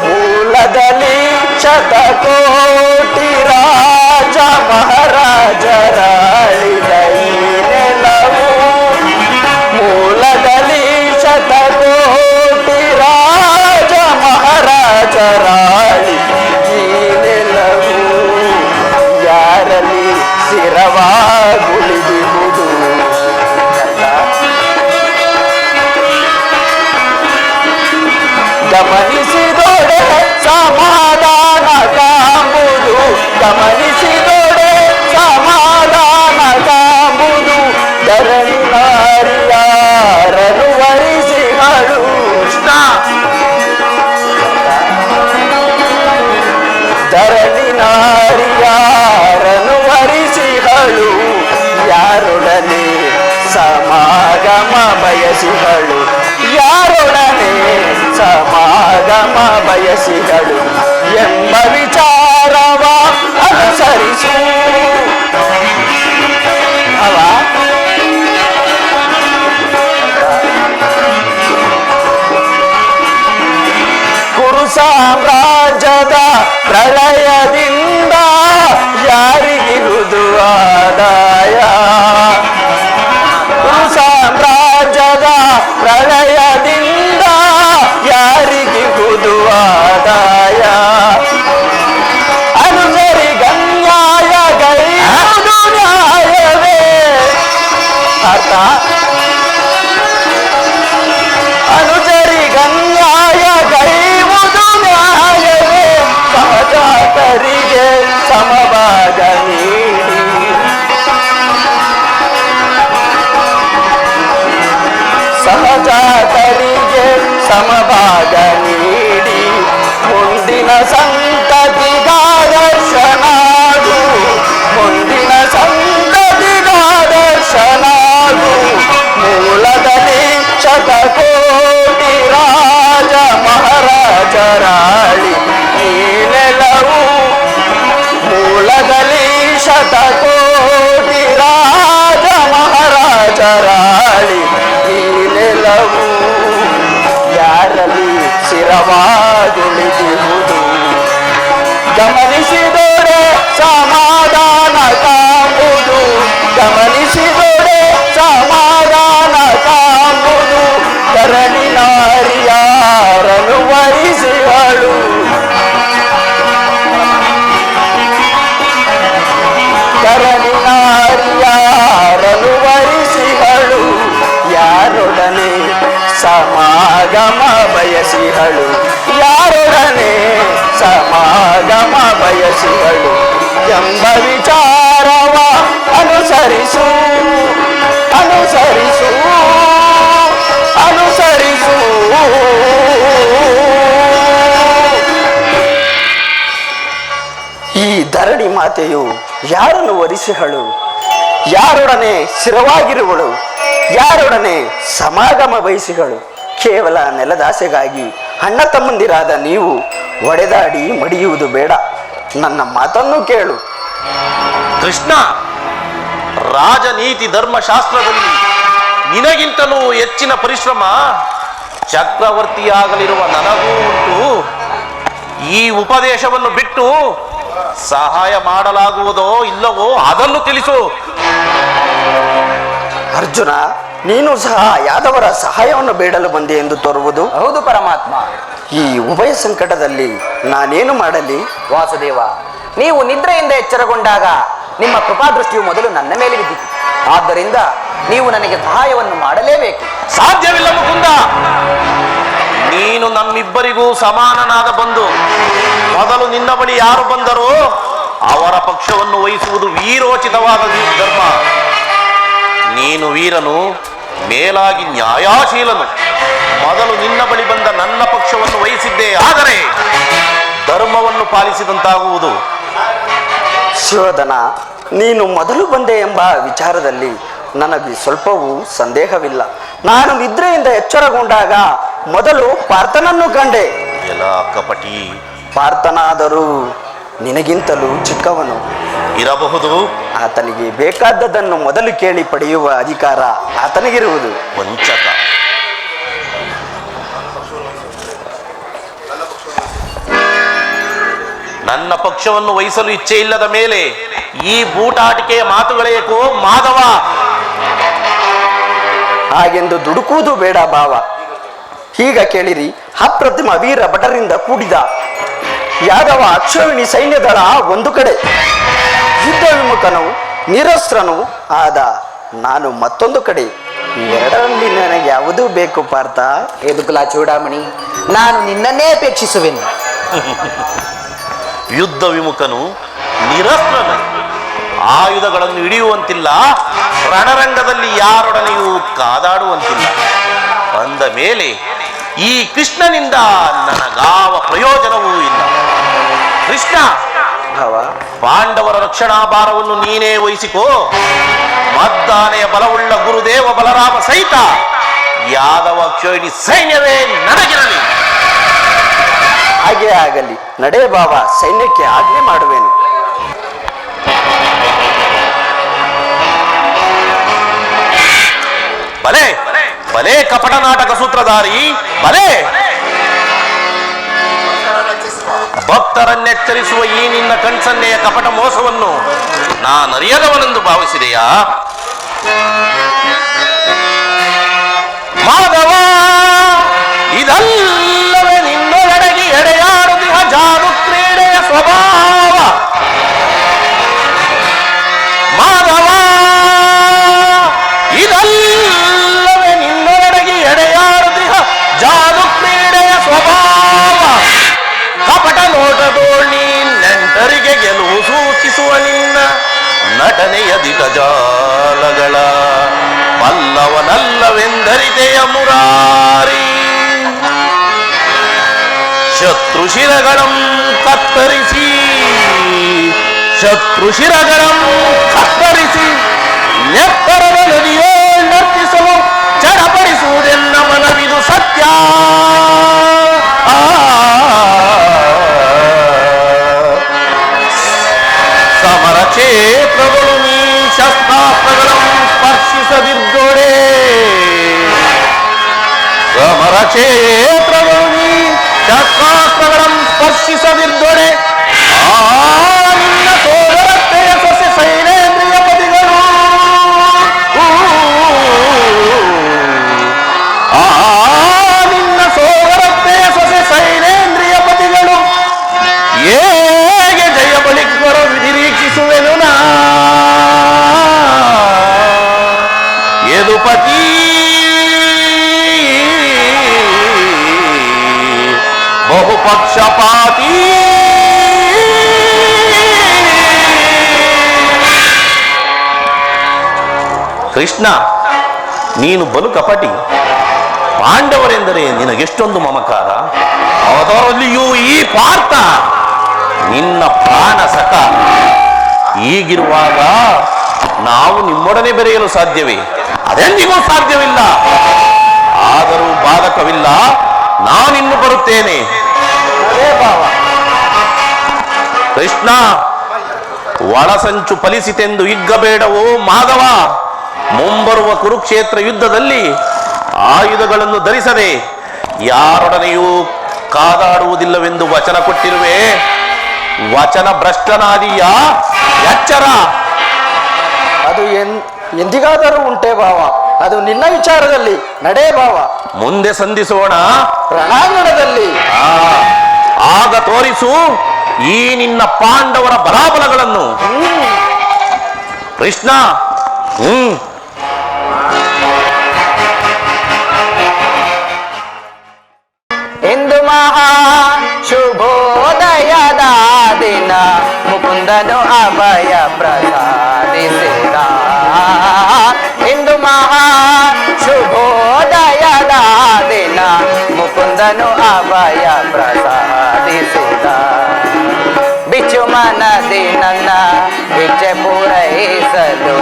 [SPEAKER 4] ಮೂಲದಲ್ಲಿ ಶತಕೋಟಿ ರಾಜ ಮಹಾರಾಜರಾಳಿದ ಈ ನೆಲವು ಮೂಲದಲ್ಲಿ ಶತಕೋಟಿ ರಾಜ ಮಹಾರಾಜರಾಳಿ ಈ ನೆಲವು ಯಾರಲ್ಲಿ ಸ್ಥಿರವಾಗುಳಿದಿರುವುದು ಗಮನಿಸಿದೊಡೆ ಸಮಾಧಾನ ಕಾಂಬುದು ಗಮನಿಸಿದೊಡೆ ಸಮಾಧಾನ ಕಾಂಬುದು ಧರಣಿ ನಾರಿಯಾರನು ವರಿಸಿಗಳು
[SPEAKER 2] ಕೃಷ್ಣ
[SPEAKER 4] ಧರಣಿ ನಾರಿಯಾರನು ವರಿಸಿಗಳು ಯಾರೊಡನೆ ಸಮಾಗಮ ಬಯಸಿಗಳು ಯಾರೊಡನೆ ಸಮಾಗಮ ಬಯಸಿಗಳು ಎಂಬ ವಿಚಾರವ ಅನುಸರಿಸು ಅವ ಕುರು ಸಾಮ್ರಾಜ್ಯದ ಪ್ರಳಯದಿಂದ ಯಾರಿಗಿರುವುದು ಆದಾಯ ಕುರು ಸಾಮ್ರಾಜ್ಯದ ಪ್ರಳಯದಿಂದ ಯಾರಿಗಿರುವುದು ಆದಾಯ ಅನುಸರಿ ಗನ್ಯಾಯ ಗೈರುವುದು ನ್ಯಾಯವೇ ಅರ್ಥ ಅನುಸರಿ ಗನ್ಯಾಯ ಗೈವುದು ನ್ಯಾಯವೇ ಸಹಜಾತರಿಗೆ ಸಮಭಾಗ ನೀಡಿ ಸಹಜಾತರಿಗೆ ಸಮಭಾಗ ನೀಡಿ ಮುಂದಿನ ಸಂತತಿಗಾದರ್ಶನಾಗು ಮುಂದಿನ ಸಂತತಿಗಾದರ್ಶನಾಗು ಮೂಲದಲ್ಲಿ ಶತಕೋಟಿ ರಾಜ ಮಹಾರಾಜರಾಳಿ ಈ ನೆಲವು ಮೂಲದಲ್ಲಿ ಶತಕೋಟಿ ರಾಜ ಮಹಾರಾಜರಾಳಿ ಈ ನೆಲವು ಯಾರಲ್ಲಿ ಸ್ಥಿರವಾಗುಳಿದಿರುವುದು ಗಮನಿಸಿದೊಡೆ ಸಮಾಧಾನ ಕಾಂಬುದು ಗಮನಿಸಿದೊಡೆ ಸಮಾಧಾನ ಕಾಂಬುದು ಧರಣಿ ನಾರಿಯಾರನು ವರಿಸಿಗಳು ಧರಣಿ ನಾರಿಯಾರನು ವರಿಸಿಗಳು ಯಾರೊಡನೆ ಸಮಾಗಮ ಬಯಸಿಗಳು ಯಾರೊಡನೆ ಸಮಾಗಮ ಬಯಸಿಗಳು ಎಂಬ ವಿಚಾರವ ಅನುಸರಿಸು ಅನುಸರಿಸು ಅನುಸರಿಸು ಈ ಧರಣಿ ಮಾತೆಯು ಯಾರನ್ನು ವರಿಸಿಗಳು ಯಾರೊಡನೆ ಸ್ಥಿರವಾಗಿರುವಳು ಯಾರೊಡನೆ ಸಮಾಗಮ ಬಯಸಿಗಳು ಕೇವಲ ನೆಲದಾಸೆಗಾಗಿ ಅಣ್ಣ ತಮ್ಮಂದಿರಾದ ನೀವು ಒಡೆದಾಡಿ ಮಡಿಯುವುದು ಬೇಡ ನನ್ನ ಮಾತನ್ನು ಕೇಳು
[SPEAKER 2] ಕೃಷ್ಣ ರಾಜನೀತಿ ಧರ್ಮಶಾಸ್ತ್ರದಲ್ಲಿ ನಿನಗಿಂತಲೂ ಹೆಚ್ಚಿನ ಪರಿಶ್ರಮ ಚಕ್ರವರ್ತಿಯಾಗಲಿರುವ ನನಗೂ ಉಂಟು ಈ ಉಪದೇಶವನ್ನು ಬಿಟ್ಟು ಸಹಾಯ ಮಾಡಲಾಗುವುದೋ ಇಲ್ಲವೋ ಅದನ್ನು ತಿಳಿಸು
[SPEAKER 4] ಅರ್ಜುನ ನೀನು ಸಹ ಯಾದವರ ಸಹಾಯವನ್ನು ಬೇಡಲು ಬಂದೆ ಎಂದು ತೋರುವುದು
[SPEAKER 5] ಹೌದು ಪರಮಾತ್ಮ.
[SPEAKER 4] ಈ ಉಭಯ ಸಂಕಟದಲ್ಲಿ ನಾನೇನು ಮಾಡಲಿ?
[SPEAKER 5] ವಾಸುದೇವ, ನೀವು ನಿದ್ರೆಯಿಂದ ಎಚ್ಚರಗೊಂಡಾಗ ನಿಮ್ಮ ಕೃಪಾದೃಷ್ಟಿಯು ಮೊದಲು ನನ್ನ ಮೇಲೆ ಬಿದ್ದಿತು. ಆದ್ದರಿಂದ ನೀವು ನನಗೆ ಸಹಾಯವನ್ನು ಮಾಡಲೇಬೇಕು.
[SPEAKER 2] ಸಾಧ್ಯವಿಲ್ಲ ಮುಕುಂದ, ನೀನು ನಮ್ಮಿಬ್ಬರಿಗೂ ಸಮಾನನಾದ ಬಂಧು. ಮೊದಲು ನಿನ್ನ ಬಳಿ ಯಾರು ಬಂದರೋ ಅವರ ಪಕ್ಷವನ್ನು ವಹಿಸುವುದು ವೀರೋಚಿತವಾದ ಧರ್ಮ. ನೀನು ವೀರನು, ಮೇಲಾಗಿ ನ್ಯಾಯಾಶೀಲನು. ಮೊದಲು ನಿನ್ನ ಬಳಿ ಬಂದ ನನ್ನ ಪಕ್ಷವನ್ನು ವಹಿಸಿದ್ದೇ ಆದರೆ ಧರ್ಮವನ್ನು ಪಾಲಿಸಿದಂತಾಗುವುದು.
[SPEAKER 4] ಶಿವಧನ, ನೀನು ಮೊದಲು ಬಂದೆ ಎಂಬ ವಿಚಾರದಲ್ಲಿ ನನಗೆ ಸ್ವಲ್ಪವೂ ಸಂದೇಹವಿಲ್ಲ. ನಾನು ನಿದ್ರೆಯಿಂದ ಎಚ್ಚರಗೊಂಡಾಗ ಮೊದಲು ಪಾರ್ಥನನ್ನು ಕಂಡೆ.
[SPEAKER 2] ಎಲ್ಲ ಕಪಟಿ,
[SPEAKER 5] ಪಾರ್ಥನಾದರೂ ನಿನಗಿಂತಲೂ ಚಿಕ್ಕವನು.
[SPEAKER 2] ಇರಬಹುದು.
[SPEAKER 5] ಆತನಿಗೆ ಬೇಕಾದದ್ದನ್ನು ಮೊದಲು ಕೇಳಿ ಪಡೆಯುವ ಅಧಿಕಾರ ಆತನಿಗಿರುವುದು.
[SPEAKER 2] ವಂಚಕ. ನನ್ನ ಪಕ್ಷವನ್ನು ವಹಿಸಲು ಇಚ್ಛೆ ಇಲ್ಲದ ಮೇಲೆ ಈ ಬೂಟಾಟಿಕೆಯ ಮಾತುಗಳೇಕೋ ಮಾಧವ?
[SPEAKER 5] ಹಾಗೆಂದು ದುಡುಕುವುದು ಬೇಡ ಭಾವ. ಈಗ ಕೇಳಿರಿ, ಅಪ್ರತಿಮ ವೀರ ಭಟರಿಂದ ಕೂಡಿದ ಯಾದವ ಅಕ್ಷೋಹಿಣಿ ಸೈನ್ಯದಳ ಒಂದು ಕಡೆ, ಯುದ್ಧ ವಿಮುಖನು ನಿರಸ್ತ್ರನು ಆದ ನಾನು ಮತ್ತೊಂದು ಕಡೆ. ಎರಡರಲ್ಲಿ ನನಗೆ ಯಾವುದೂ ಬೇಕು ಪಾರ್ಥ?
[SPEAKER 4] ಎದುಕುಲ ಚೂಡಾಮಣಿ, ನಾನು ನಿನ್ನನ್ನೇ ಅಪೇಕ್ಷಿಸುವೆನು.
[SPEAKER 2] ಯುದ್ಧ ವಿಮುಖನು ನಿರಸ್ತ್ರನು, ಆಯುಧಗಳನ್ನು ಹಿಡಿಯುವಂತಿಲ್ಲ, ರಣರಂಗದಲ್ಲಿ ಯಾರೊಡನೆಯೂ ಕಾದಾಡುವಂತಿಲ್ಲ ಅಂದ ಮೇಲೆ ಈ ಕೃಷ್ಣನಿಂದ ನನಗಾವ ಪ್ರಯೋಜನವೂ ಇಲ್ಲ. ಕೃಷ್ಣ,
[SPEAKER 5] ಭಾವ,
[SPEAKER 2] ಪಾಂಡವರ ರಕ್ಷಣಾ ಭಾರವನ್ನು ನೀನೇ ವಹಿಸಿಕೋ. ಮದ್ದಾನೆಯ ಬಲವುಳ್ಳ ಗುರುದೇವ ಬಲರಾಮ ಸಹಿತ ಯಾದವ ಅಕ್ಷೋಹಿಣಿ ಸೈನ್ಯವೇ ನನಗಿರಲಿ.
[SPEAKER 5] ಹಾಗೆ ಆಗಲಿ. ನಡೆ ಭಾವ, ಸೈನ್ಯಕ್ಕೆ ಆಜ್ಞೆ ಮಾಡುವೆನು.
[SPEAKER 2] ಬಲೆ ಬಲೆ ಕಪಟ ನಾಟಕ ಸೂತ್ರಧಾರಿ ಬಲೆ. ಭಕ್ತರನ್ನೆಚ್ಚರಿಸುವ ಈ ನಿನ್ನ ಕಣ್ಸನ್ನೆಯ ಕಪಟ ಮೋಸವನ್ನು ನಾನರಿಯದವನೆಂದು ಭಾವಿಸಿದೆಯಾ? ಮಾಧವ, ಇದಲ್ಲವೇ ನಿನ್ನೊಳಗಿ ಎಡೆಯಾಡುದಿಹ ಜಾರು ಕ್ರೀಡೆಯ ಸ್ವಭಾವ. ಮಾಧವ, ಇದಲ್ಲವೇ ನಿನ್ನೊಳಗಿ ಎಡೆಯಾಡುದಿಹ ಜಾರು ಕ್ರೀಡೆಯ ಸ್ವಭಾವ. ಕಪಟ ನೋಟದೋಣಿ ನೆಂಟರಿಗೆ ಗೆಲುವು ಸೂಚಿಸುವ ನಿನ್ನ ನಟನೆಯ ದಿಟಜಾಲಗಳ ಬಲ್ಲವನಲ್ಲವೆಂದರಿತೆಯ ಮುರಾರಿ. ಶತ್ರುಶಿರಗಳಂ ಕತ್ತರಿಸಿ ನೆತ್ತರದ ನದಿಯೋ ನರ್ತಿಸಲು ಚಡಪಡಿಸುವುದೆನ್ನ ಮನವಿದು ಸತ್ಯ. ಸಮರ ಕ್ಷೇತ್ರಗಳು ನೀ ಶಸ್ತ್ರಾಸ್ತ್ರಗಳನ್ನು ಸ್ಪರ್ಶಿಸದಿದ್ದೊಡೆ. ಸಮರ ಕ್ಷೇತ್ರಗಳು ನೀ ಶಸ್ತ್ರಾಸ್ತ್ರಗಳನ್ನು ಸ್ಪರ್ಶಿಸದಿದ್ದೊಡೆ. ನಿನ್ನ ಸೋದರತ್ತೆಯ ಸಸ್ಯ ಸೈನೇಂದ್ರಿಯ ಪದಿಗಳು ನಿನ್ನ ಸೋದರತ್ತೆಯ ಸಸ್ಯ ಸೈನೇಂದ್ರಿಯ ಪದಿಗಳು ಹೇಗೆ ಜಯ ಬಳಿಕರ ನಿರೀಕ್ಷಿಸುವೆನು ನಾ. ಯದುಪತಿ ಬಹುಪಕ್ಷಪಾತಿ. ಕೃಷ್ಣ, ನೀನು ಬಲು ಕಪಟಿ. ಪಾಂಡವರೆಂದರೆ ನಿನಗೆಷ್ಟೊಂದು ಮಮಕಾರ. ಅದರಲ್ಲಿಯೂ ಈ ಪಾರ್ಥ ನಿನ್ನ ಪ್ರಾಣ ಸಖ. ಹೀಗಿರುವಾಗ ನಾವು ನಿಮ್ಮೊಡನೆ ಬೆರೆಯಲು ಸಾಧ್ಯವೇ? ಅದೆಂದಿಗೂ ಸಾಧ್ಯವಿಲ್ಲ. ಆದರೂ ಬಾಧಕವಿಲ್ಲ, ನಾನಿನ್ನು ಬರುತ್ತೇನೆ. ಕೃಷ್ಣ, ಒಳಸಂಚು ಫಲಿಸಿತೆಂದು ಹಿಗ್ಗಬೇಡವೋ ಮಾಧವ. ಮುಂಬರುವ ಕುರುಕ್ಷೇತ್ರ ಯುದ್ಧದಲ್ಲಿ ಆಯುಧಗಳನ್ನು ಧರಿಸದೆ ಯಾರೊಡನೆಯೂ ಕಾದಾಡುವುದಿಲ್ಲವೆಂದು ವಚನ ಕೊಟ್ಟಿರುವೆ. ವಚನ ಭ್ರಷ್ಟನಾದೀಯ, ಎಚ್ಚರ.
[SPEAKER 5] ಅದು ಎಂದಿಗಾದರೂ ಉಂಟೆ ಭಾವ? ಅದು ನಿನ್ನ ವಿಚಾರದಲ್ಲಿ. ನಡೆ ಭಾವ,
[SPEAKER 2] ಮುಂದೆ ಸಂಧಿಸೋಣ
[SPEAKER 5] ರಣಾಂಗಣದಲ್ಲಿ.
[SPEAKER 2] ಆಗ ತೋರಿಸು ಈ ನಿನ್ನ ಪಾಂಡವರ ಬಲಾಬಲಗಳನ್ನು. ಕೃಷ್ಣ,
[SPEAKER 5] ಇಂದು ಮಹಾ ಶುಭೋದಯದ ದಿನ, ಮುಕುಂದನು ಅಭಯ ಪ್ರಸಾದಿಸಿದ. ಇಂದು ಮಹಾ ಶುಭೋದಯದ ದಿನ, ಮುಕುಂದನು ಅಭಯ ಪ್ರಸಾದಿಸಿದ. ಬಿಚ್ಚು ಮನದಿ ನನ್ನ ಇಚ್ಛೆ ಪೂರೈಸಲು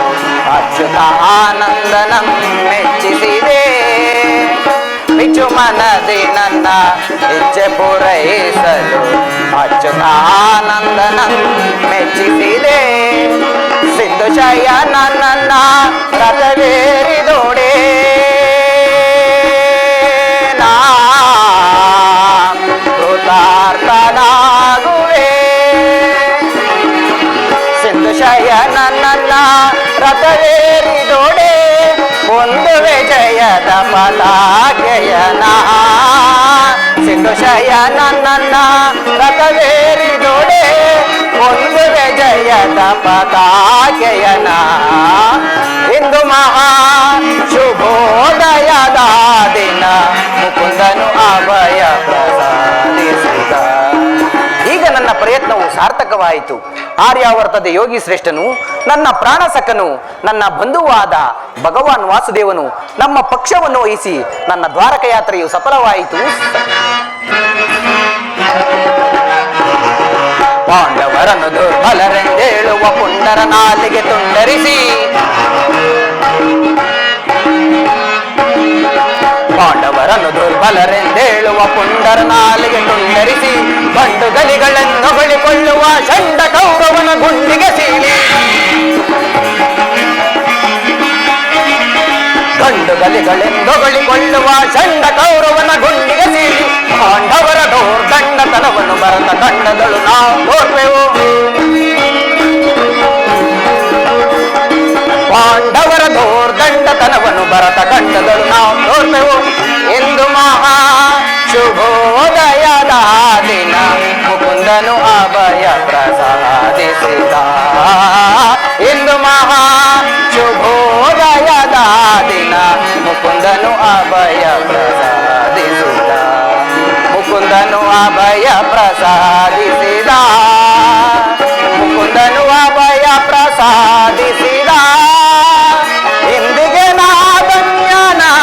[SPEAKER 5] ಅಚ್ಯುತ ಆನಂದನಂ ಮೆಚ್ಚಿಸಿದೆ.
[SPEAKER 4] ಮಿಚ್ಚು ಮನದಿ ನನ್ನ ಇಚ್ಛೆ ಪೂರೈಸಲು ಅಚ್ಯುತಾನಂದನ ಮೆಚ್ಚಿಸಿದೆ. ಸಿಂಧು ಶಯನ ನನ್ನ ರಥವೇರಿದೋಡೆ ನಾ ಕೃತಾರ್ಥನಾಗುವೆ. ಸಿಂಧು ಶಯನ ನನ್ನ ರಥವೇರಿದೋಡೆ ಒಂದು ವಿಜಯದ ಪತಾಕೆಯನ. ಸಿಂಧು ಶಯನ ನನ್ನ ರಥವೇರಿದೋಡೆ ಒಂದು ವಿಜಯದ ಪತಾಕೆಯನ. ಇಂದು ಮಹಾ ಶುಭೋದಯದ ದಿನ ಮುಕುಂದನು ಅಭಯ ಪ್ರಸಾದಿಸಿದ. ಈಗ ನನ್ನ ಪ್ರಯತ್ನವು ಸಾರ್ಥಕವಾಯಿತು. ಆರ್ಯಾವರ್ತದ ಯೋಗಿ ಶ್ರೇಷ್ಠನು, ನನ್ನ ಪ್ರಾಣಸಖನು, ನನ್ನ ಬಂಧುವಾದ ಭಗವಾನ್ ವಾಸುದೇವನು ನಮ್ಮ ಪಕ್ಷವನ್ನು ವಹಿಸಿ ನನ್ನ ದ್ವಾರಕ ಯಾತ್ರೆಯು ಸಫಲವಾಯಿತು. ಪಾಂಡವರನ್ನು ದುರ್ಬಲರೆಂದೇಳುವ ಪುಂಡರ ನಾಲಿಗೆ ತುಂಡರಿಸಿ, ಪಾಂಡವರನ್ನು ದುರ್ಬಲರೆಂದೇಳುವ ಪುಂಡರ ನಾಲಿಗೆ ತುಂಡರಿಸಿ, ಬಂಡು ಗಲಿಗಳನ್ನು ಹೊಗಳಿಕೊಳ್ಳುವ ಚಂಡ ಕೌರವನ ಗುಂಡಿಗೆ ಸೀಳಿ, ಗಂಡು ಗಲಿಗಳೆಂದೊಗಳಿಕೊಳ್ಳುವ ಚಂಡ ಕೌರವನ ಗುಂಡಿಗೆ ಸೀಳಿ, ಪಾಂಡವರ ದೌರ್ದಂಡತನವನ್ನು ಬರತ ಕಂಡದಳು ನಾವು ತೋರ್ಪೆವು. ಪಾಂಡವರ ದೌರ್ದಂಡತನವನ್ನು ಬರತ ಕಂಡದಳು ನಾವು ತೋರ್ಪೆವು. ಎಂದು ಮಹಾ ಶುಭೋದಯದ ದಿನ ಮುಕುಂದನು ಅಭಯ ಪ್ರಸಾದಿಸಿದ. ಎಂದು ಮಹಾ ಶುಭೋದಯದ ದಿನ ಮುಕುಂದನು ಅಭಯ ಪ್ರಸಾದಿಸಿದ. ಮುಕುಂದನು ಅಭಯ ಪ್ರಸಾದಿಸಿದ. ಮುಕುಂದನು ಅಭಯ ಪ್ರಸಾದಿಸಿದ. ಎಂದಿಗೆ ನಾದನ್ಯನಾದನು.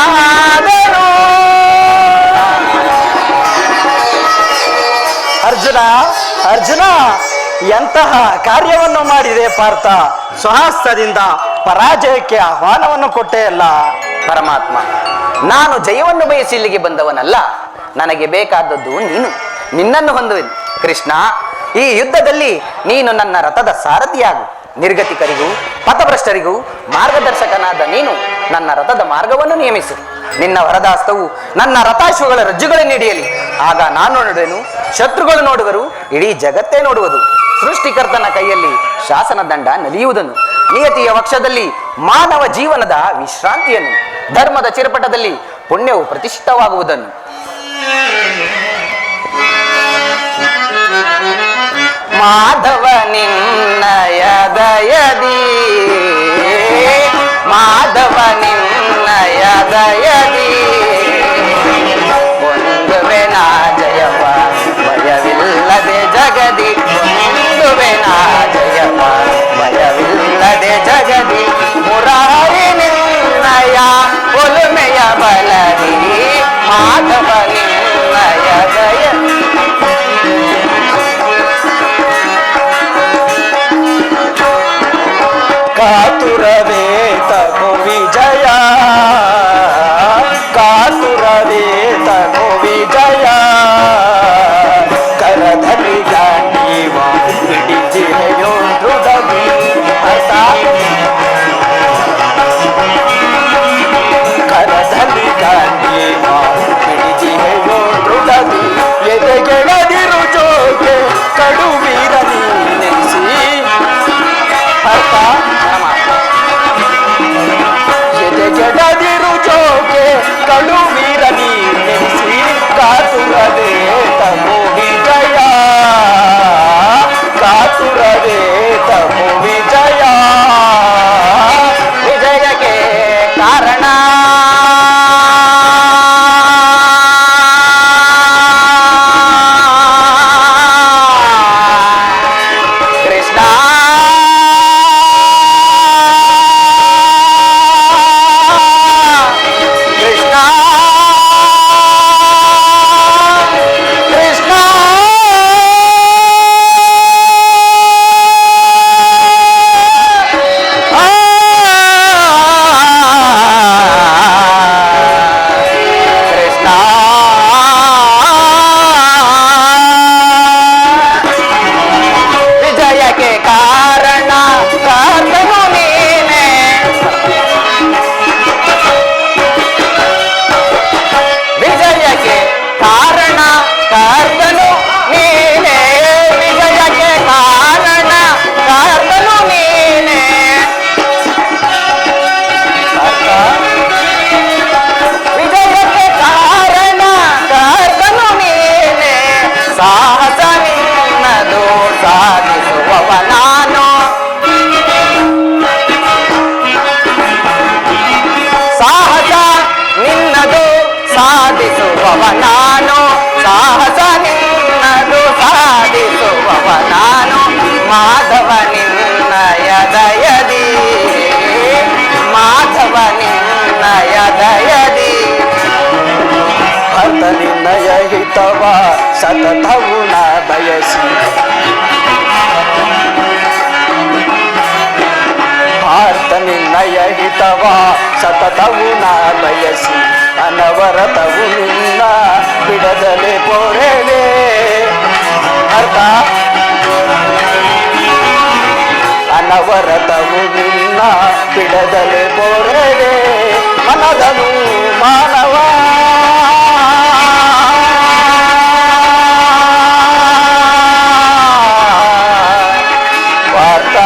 [SPEAKER 5] ಅರ್ಜುನ, ಅರ್ಜುನ, ಎಂತಹ ಕಾರ್ಯವನ್ನು ಮಾಡಿದೆ ಪಾರ್ಥ. ಸ್ವಹಸ್ತದಿಂದ ಪರಾಜಯಕ್ಕೆ ಆಹ್ವಾನವನ್ನು ಕೊಟ್ಟೆಯಲ್ಲ.
[SPEAKER 4] ಪರಮಾತ್ಮ, ನಾನು ಜಯವನ್ನು ಬಯಸಿ ಇಲ್ಲಿಗೆ ಬಂದವನಲ್ಲ. ನನಗೆ ಬೇಕಾದದ್ದು ನೀನು. ನಿನ್ನನ್ನು ಹೊಂದುವೆನು. ಕೃಷ್ಣ, ಈ ಯುದ್ಧದಲ್ಲಿ ನೀನು ನನ್ನ ರಥದ ಸಾರಥಿಯಾಗು. ನಿರ್ಗತಿಕರಿಗೂ ಪಥಭ್ರಷ್ಟರಿಗೂ ಮಾರ್ಗದರ್ಶಕನಾದ ನೀನು ನನ್ನ ರಥದ ಮಾರ್ಗವನ್ನು ನಿಯಮಿಸು. ನಿನ್ನ ವರದಾಸ್ತವು ನನ್ನ ರಥಾಶ್ವಗಳ ರಜ್ಜುಗಳನ್ನು ಹಿಡಿಯಲಿ. ಆಗ ನಾನು ನೋಡುವೆನು, ಶತ್ರುಗಳು ನೋಡುವರು, ಇಡೀ ಜಗತ್ತೇ ನೋಡುವುದು. ಸೃಷ್ಟಿಕರ್ತನ ಕೈಯಲ್ಲಿ ಶಾಸನ ದಂಡ ನಲಿಯುವುದನ್ನು, ನಿಯತಿಯ ವಕ್ಷದಲ್ಲಿ ಮಾನವ ಜೀವನದ ವಿಶ್ರಾಂತಿಯನ್ನು, ಧರ್ಮದ ಚಿರಪಟದಲ್ಲಿ ಪುಣ್ಯವು ಪ್ರತಿಷ್ಠಿತವಾಗುವುದನ್ನು. ಮಾಧವ ನಿನ್ನಯ ದಯದಿ, ಮಾಧವ ನಿನ್ನಯ ದಯದಿ ಒಂದುವೆನ ಜಯವ ಭಯವಿಲ್ಲದೆ ಜಗದಿ. ಒಂದುವೆನ ಜಯವ ಭಯವಿಲ್ಲದೆ ಜಗದಿ. ಮುರಾರಿ ನಿನ್ನಯ ಒಲುಮೆಯ ಬಲದಿ. ಮಾಧವ ನಿನ್ನಯ ದಯ
[SPEAKER 5] ಕಾತುರವೇ ತಗೋ ವಿಜಯ, ಕಾತುರವೇ ತಗೋ ವಿಜಯ. ಕರಧರಿ ಜಾನೀವ ಹಿಡಿದಿರೆಯೋ ದೃಢವಿ. ಕರಧರಿ ಜಾನೀವ ಹಿಡಿದಿರೆಯೋ ದೃಢವಿ. ಎದೆಗೆಳದಿರು ಜೋಗೆ ಕಡುವೀರ ನೆನೆಸಿ. ಅರ್ಥ ಜಡದಿರು ಜೋಗೆ ಕಡು ವೀರ ನೆನೆಸಿ. ಕಾತುರವೇ ತಗೋ ವಿಜಯ, ಕಾತುರವೇ ತಗೋ ವಿಜಯ.
[SPEAKER 4] ವಿಜಯಕ್ಕೆ ಕಾರಣ ಕೃಷ್ಣ.
[SPEAKER 5] ಕಾರಣ ಕರ್ತನು ನೀನೆ. ವಿಜಯಕ್ಕೆ ಕಾರಣ ಕರ್ತನು ನೀನೆ. ವಿಜಯಕ್ಕೆ ಕಾರಣ ಕರ್ತನು ನೀನೆ. ವಿಜಯಕ್ಕೆ ಕಾರಣ ಕರ್ತನು ನೀನೆ. ಸಾಹಸ ನಿನ್ನದು ಸಾಧಿಸುವವ ನಾನು. ಸಾಹಸ ನಿನ್ನದು ಸಾಧಿಸುವವ ನಾನು. ಸಾಹಸ ನಿನ್ನದು ಸಾಧಿಸುವವ ನಾನು. ಮಾಧವ ನಿನ್ನಯ ದಯದಿ. ಮಾಧವ ನಿನ್ನಯ ದಯದಿ. ಭಕ್ತ ನಿನ್ನಯ ಹಿತವ ಸತತವು ನ ಬಯಸಿ. ಭಾರತ ನಿನ್ನಯ ಹಿತವ ಸತತವು ನ ಬಯಸಿ. ಅನವರತವು ನಿನ್ನ ಬಿಡದಲೆ ಪೊರೆವೆ. ಅರ್ಥ ಅನವರತವು ನಿನ್ನ ಬಿಡದಲೆ ಪೊರೆವೆ. ಮನದನು ಮಾನವ ವಾರ್ತ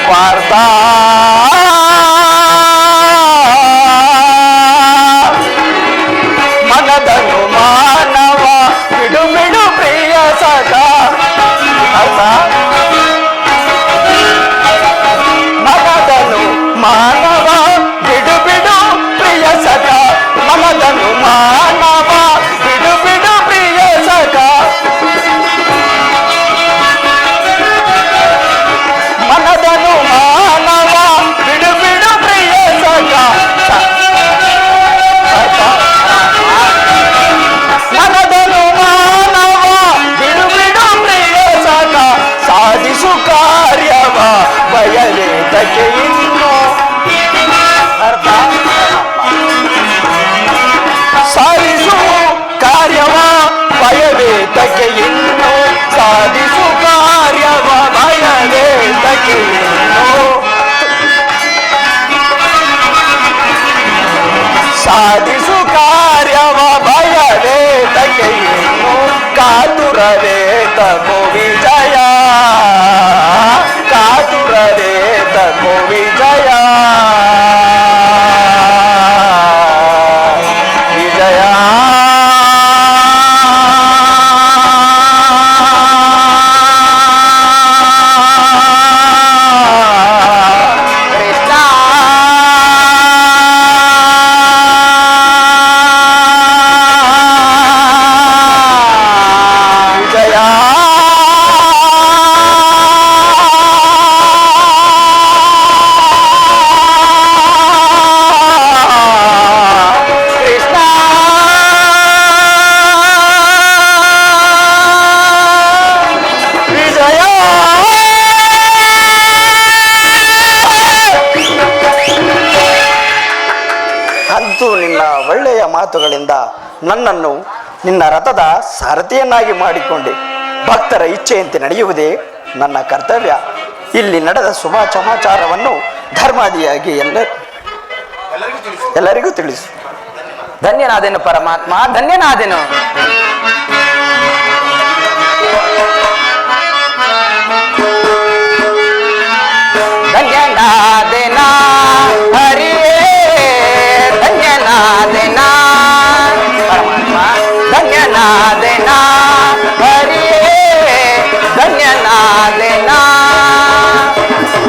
[SPEAKER 5] ವಾರ್ತ ಮನದನು ಮಾನವ ಬಿಡು ಬಿಡು ಪ್ರಿಯ ಸಖ. ಅರ್ಥ ಮನದನು ಮಾನವ ಬಿಡು ಬಿಡು ಪ್ರಿಯ ಸಖ. ಮನದನು ಮಾನವ ಬಿಡು ಬಿಡು ಪ್ರಿಯ ಸಖ. ಮನದನು ಮಾನವ ಬಿಡು ಬಿಡು ಪ್ರಿಯ ಸಖ. ಮನದನು ಮಾನವ ಬಿಡು ಬಿಡು ಪ್ರಿಯ ಸಖ. ಸಾಧಿಸು ಕಾರ್ಯವ ಬಯಲೇತಕ್ಕೆ ಇನ್ನು. ಅರ್ಥ ಸಾಧಿಸು ಕಾರ್ಯವ ಬಯಲೇತಕ್ಕೆ ಇನ್ನು. ಸಾಧಿಸು ಕಾರ್ಯವ ಬಯಲೇತಕ್ಕೆ ಇನ್ನು. ಸಾಧಿಸು ಕಾರ್ಯವ ಬಯಲೇತಕ್ಕೆ ಇನ್ನು. ಕಾತುರವೇ ತಗೋ ವಿಜಯ. ಕಾತುರವೇ ತಗೋ ವಿಜಯ. ವಿಜಯ ಕೃಷ್ಣ. ವಿಜಯ ಕೃಷ್ಣ. ವಿಜಯ ಅಂತೂ ನಿನ್ನ ಒಳ್ಳೆಯ ಮಾತುಗಳಿಂದ ನನ್ನನ್ನು ನಿನ್ನ ರಥದ ಸಾರಥಿಯನ್ನಾಗಿ ಮಾಡಿಕೊಂಡೆ. ಭಕ್ತರ ಇಚ್ಛೆಯಂತೆ ನಡೆಯುವುದೇ ನನ್ನ ಕರ್ತವ್ಯ. ಇಲ್ಲಿ ನಡೆದ ಶುಭ ಸಮಾಚಾರವನ್ನು ಧರ್ಮಾದಿಯಾಗಿ ಎಲ್ಲರಿಗೂ ತಿಳಿಸು.
[SPEAKER 4] ಧನ್ಯನಾದೆನು ಪರಮಾತ್ಮ, ಧನ್ಯನಾದೆನು.
[SPEAKER 5] ಧನ್ಯನಾದೆನ ಹರಿಯೇ. ಧನ್ಯನಾದೆನ ಪರಮಾತ್ಮ. ಧನ್ಯನಾದೆನ ಹರಿಯೇ. ಧನ್ಯನಾದೆನ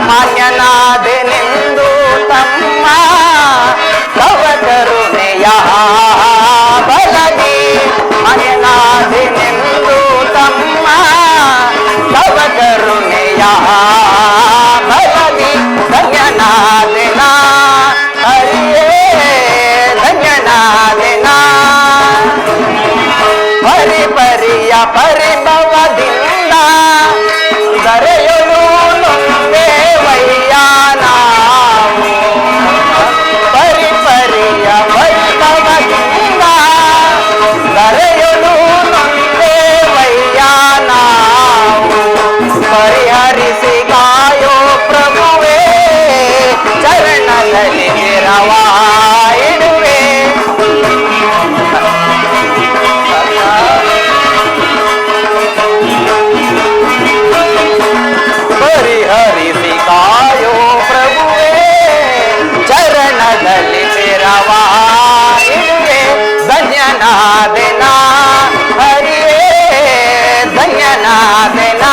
[SPEAKER 5] ಮಾನ್ಯನಾದೆನೆಂದು ತಮ್ಮ ತವ ಕರುಣೆಯ ಬಲದಿ. ಮಾನ್ಯನಾದೆನೆಂದು ತಮ್ಮ ತವ ಕರುಣೆಯ ಬಲದಿ. ಧನ್ಯನಾದೆನ ಹರಿಯೇ. ಧನ್ಯನಾದೆನ
[SPEAKER 4] ಪರಿಯ ಪರಿಭವದಿಂದ ದರೆಯಲು ನೊಂದೇವಯ್ಯ ನಾವು ಪರಿಯ ಪರಿಭವದಿಂದ ದರೆಯಲು ನೊಂದೇವಯ್ಯ ನಾವು ಪರಿಹರಿಸಿ ಕಾಯೋ ಪ್ರಭುವೇ ಚರಣದಲ್ಲಿ ನೆರವಾಯಿಡುವೆ ಪರಿಹರಿಸಿ ಕಾಯೋ ಪ್ರಭುವೇ ಚರಣದಲ್ಲಿ ನೆರವಾಯಿಡುವೆ ಧನ್ಯನಾದೆನ ಹರಿಯೇ ಧನ್ಯನಾದೆನ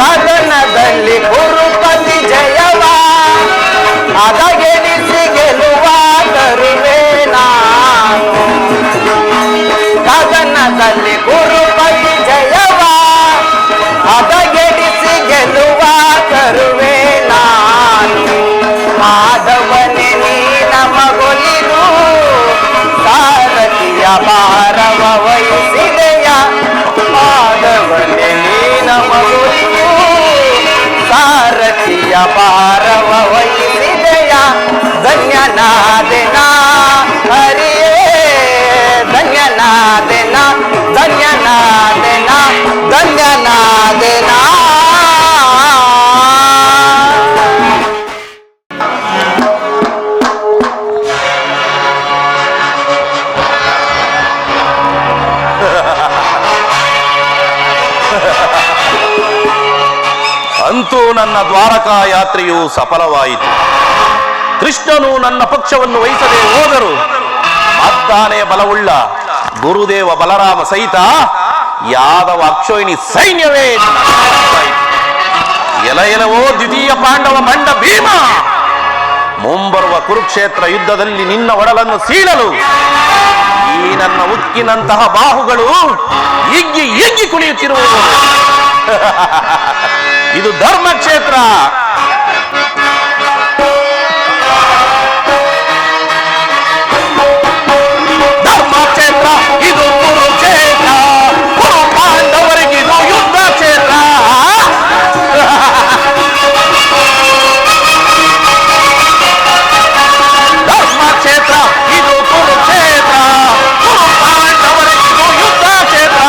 [SPEAKER 4] ಕದನದಲ್ಲಿ ಗುರುಪತಿ ಜಯವ ಅದಗೆಡಿಸಿ ಗೆಲುವ ತರುವೆ ನಾನು ಕದನದಲ್ಲಿ ಗುರುಪತಿ ಜಯವ ಅದಗೆಡಿಸಿ ಗೆಲುವ ತರುವೆ ನಾನು ಮಾಧವನೇ ನೀ ನಮಗೊಲಿದು ಸಾರಥಿಯ ಭಾರವ ವಹಿಸಿದೆಯ ಮಾಧವನೇ ನೀ ನಮಗೊಲಿದು ಸಾರಥಿಯ ಭಾರವ ವಹಿಸಿದೆಯ ಧನ್ಯನಾದೆನ ಹರಿಯೇ ಧನ್ಯನಾದೆನ ಧನ್ಯನಾದೆನ ಧನ್ಯನಾದೆನ
[SPEAKER 2] ಅಂತೂ ನನ್ನ ದ್ವಾರಕಾ ಯಾತ್ರೆಯು ಸಫಲವಾಯಿತು. ಕೃಷ್ಣನು ನನ್ನ ಪಕ್ಷವನ್ನು ವಹಿಸದೆ ಹೋದರು. ಮದ್ದಾನೆ ಬಲವುಳ್ಳ ಗುರುದೇವ ಬಲರಾಮ ಸಹಿತ ಯಾದವ ಅಕ್ಷೋಹಿಣಿ ಸೈನ್ಯವೇ ಎಲವೋ ದ್ವಿತೀಯ ಪಾಂಡವ ಮಂಡ ಭೀಮ. ಮುಂಬರುವ ಕುರುಕ್ಷೇತ್ರ ಯುದ್ಧದಲ್ಲಿ ನಿನ್ನ ಒಡಲನ್ನು ಸೀಳಲು ಈ ನನ್ನ ಉಕ್ಕಿನಂತಹ ಬಾಹುಗಳು ಹಿಗ್ಗಿ ಹಿಗ್ಗಿ ಕುಣಿಯುತ್ತಿರುವುದು. ಇದು ಧರ್ಮಕ್ಷೇತ್ರ. ಧರ್ಮಕ್ಷೇತ್ರ ಇದು ಕುರುಕ್ಷೇತ್ರ. ಕುರು ಪಾಂಡವರಿಗಿದು ಯುದ್ಧ ಕ್ಷೇತ್ರ. ಧರ್ಮಕ್ಷೇತ್ರ ಇದು ಕುರುಕ್ಷೇತ್ರ. ಕುರು ಪಾಂಡವರಿಗಿದು ಯುದ್ಧ ಕ್ಷೇತ್ರ.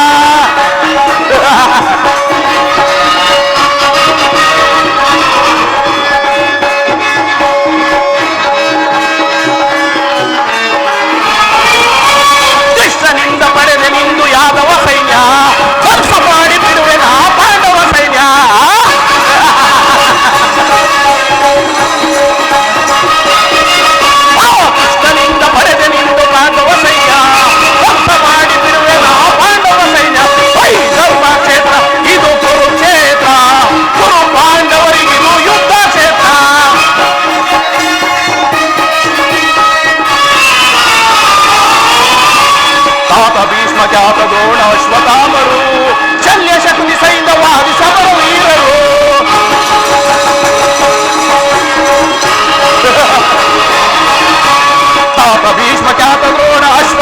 [SPEAKER 2] ಕೃಷ್ಣನಿಂದ ಪಡೆದೆ ನಿಂದು ಯಾದವ ಸೈನ್ಯ, ಧ್ವಂಸ ಮಾಡಿ ಬಿಡುವೆ ನಾ ಪಾಂಡವ ಸೈನ್ಯ. ಕೃಷ್ಣನಿಂದ ಪಡೆದೆ ನಿಂದು ಪಾಂಡವ ಸೈನ್ಯ, ಧ್ವಂಸ ಮಾಡಿ ಬಿಡುವೆ ನಾ ಪಾಂಡವ ಸೈನ್ಯ. ಧರ್ಮ ಕ್ಷೇತ್ರ ಇದು ಕುರುಕ್ಷೇತ್ರ. ಕುರು ಪಾಂಡವರಿಗಿದು ಯುದ್ಧ ಕ್ಷೇತ್ರ. ತಾತ ಭೀಷ್ಮ ಜಾತ ದ್ರೋಣ ಅಶ್ವತ್ಥಾಮರು ಶಲ್ಯ ಶಕ್ತಿ ಸೈನ್ಯವಾದಿ ಸಮರ ವೀರರು. ತಾತ ಭೀಷ್ಮ ಜಾತ ದ್ರೋಣ ಅಶ್ವ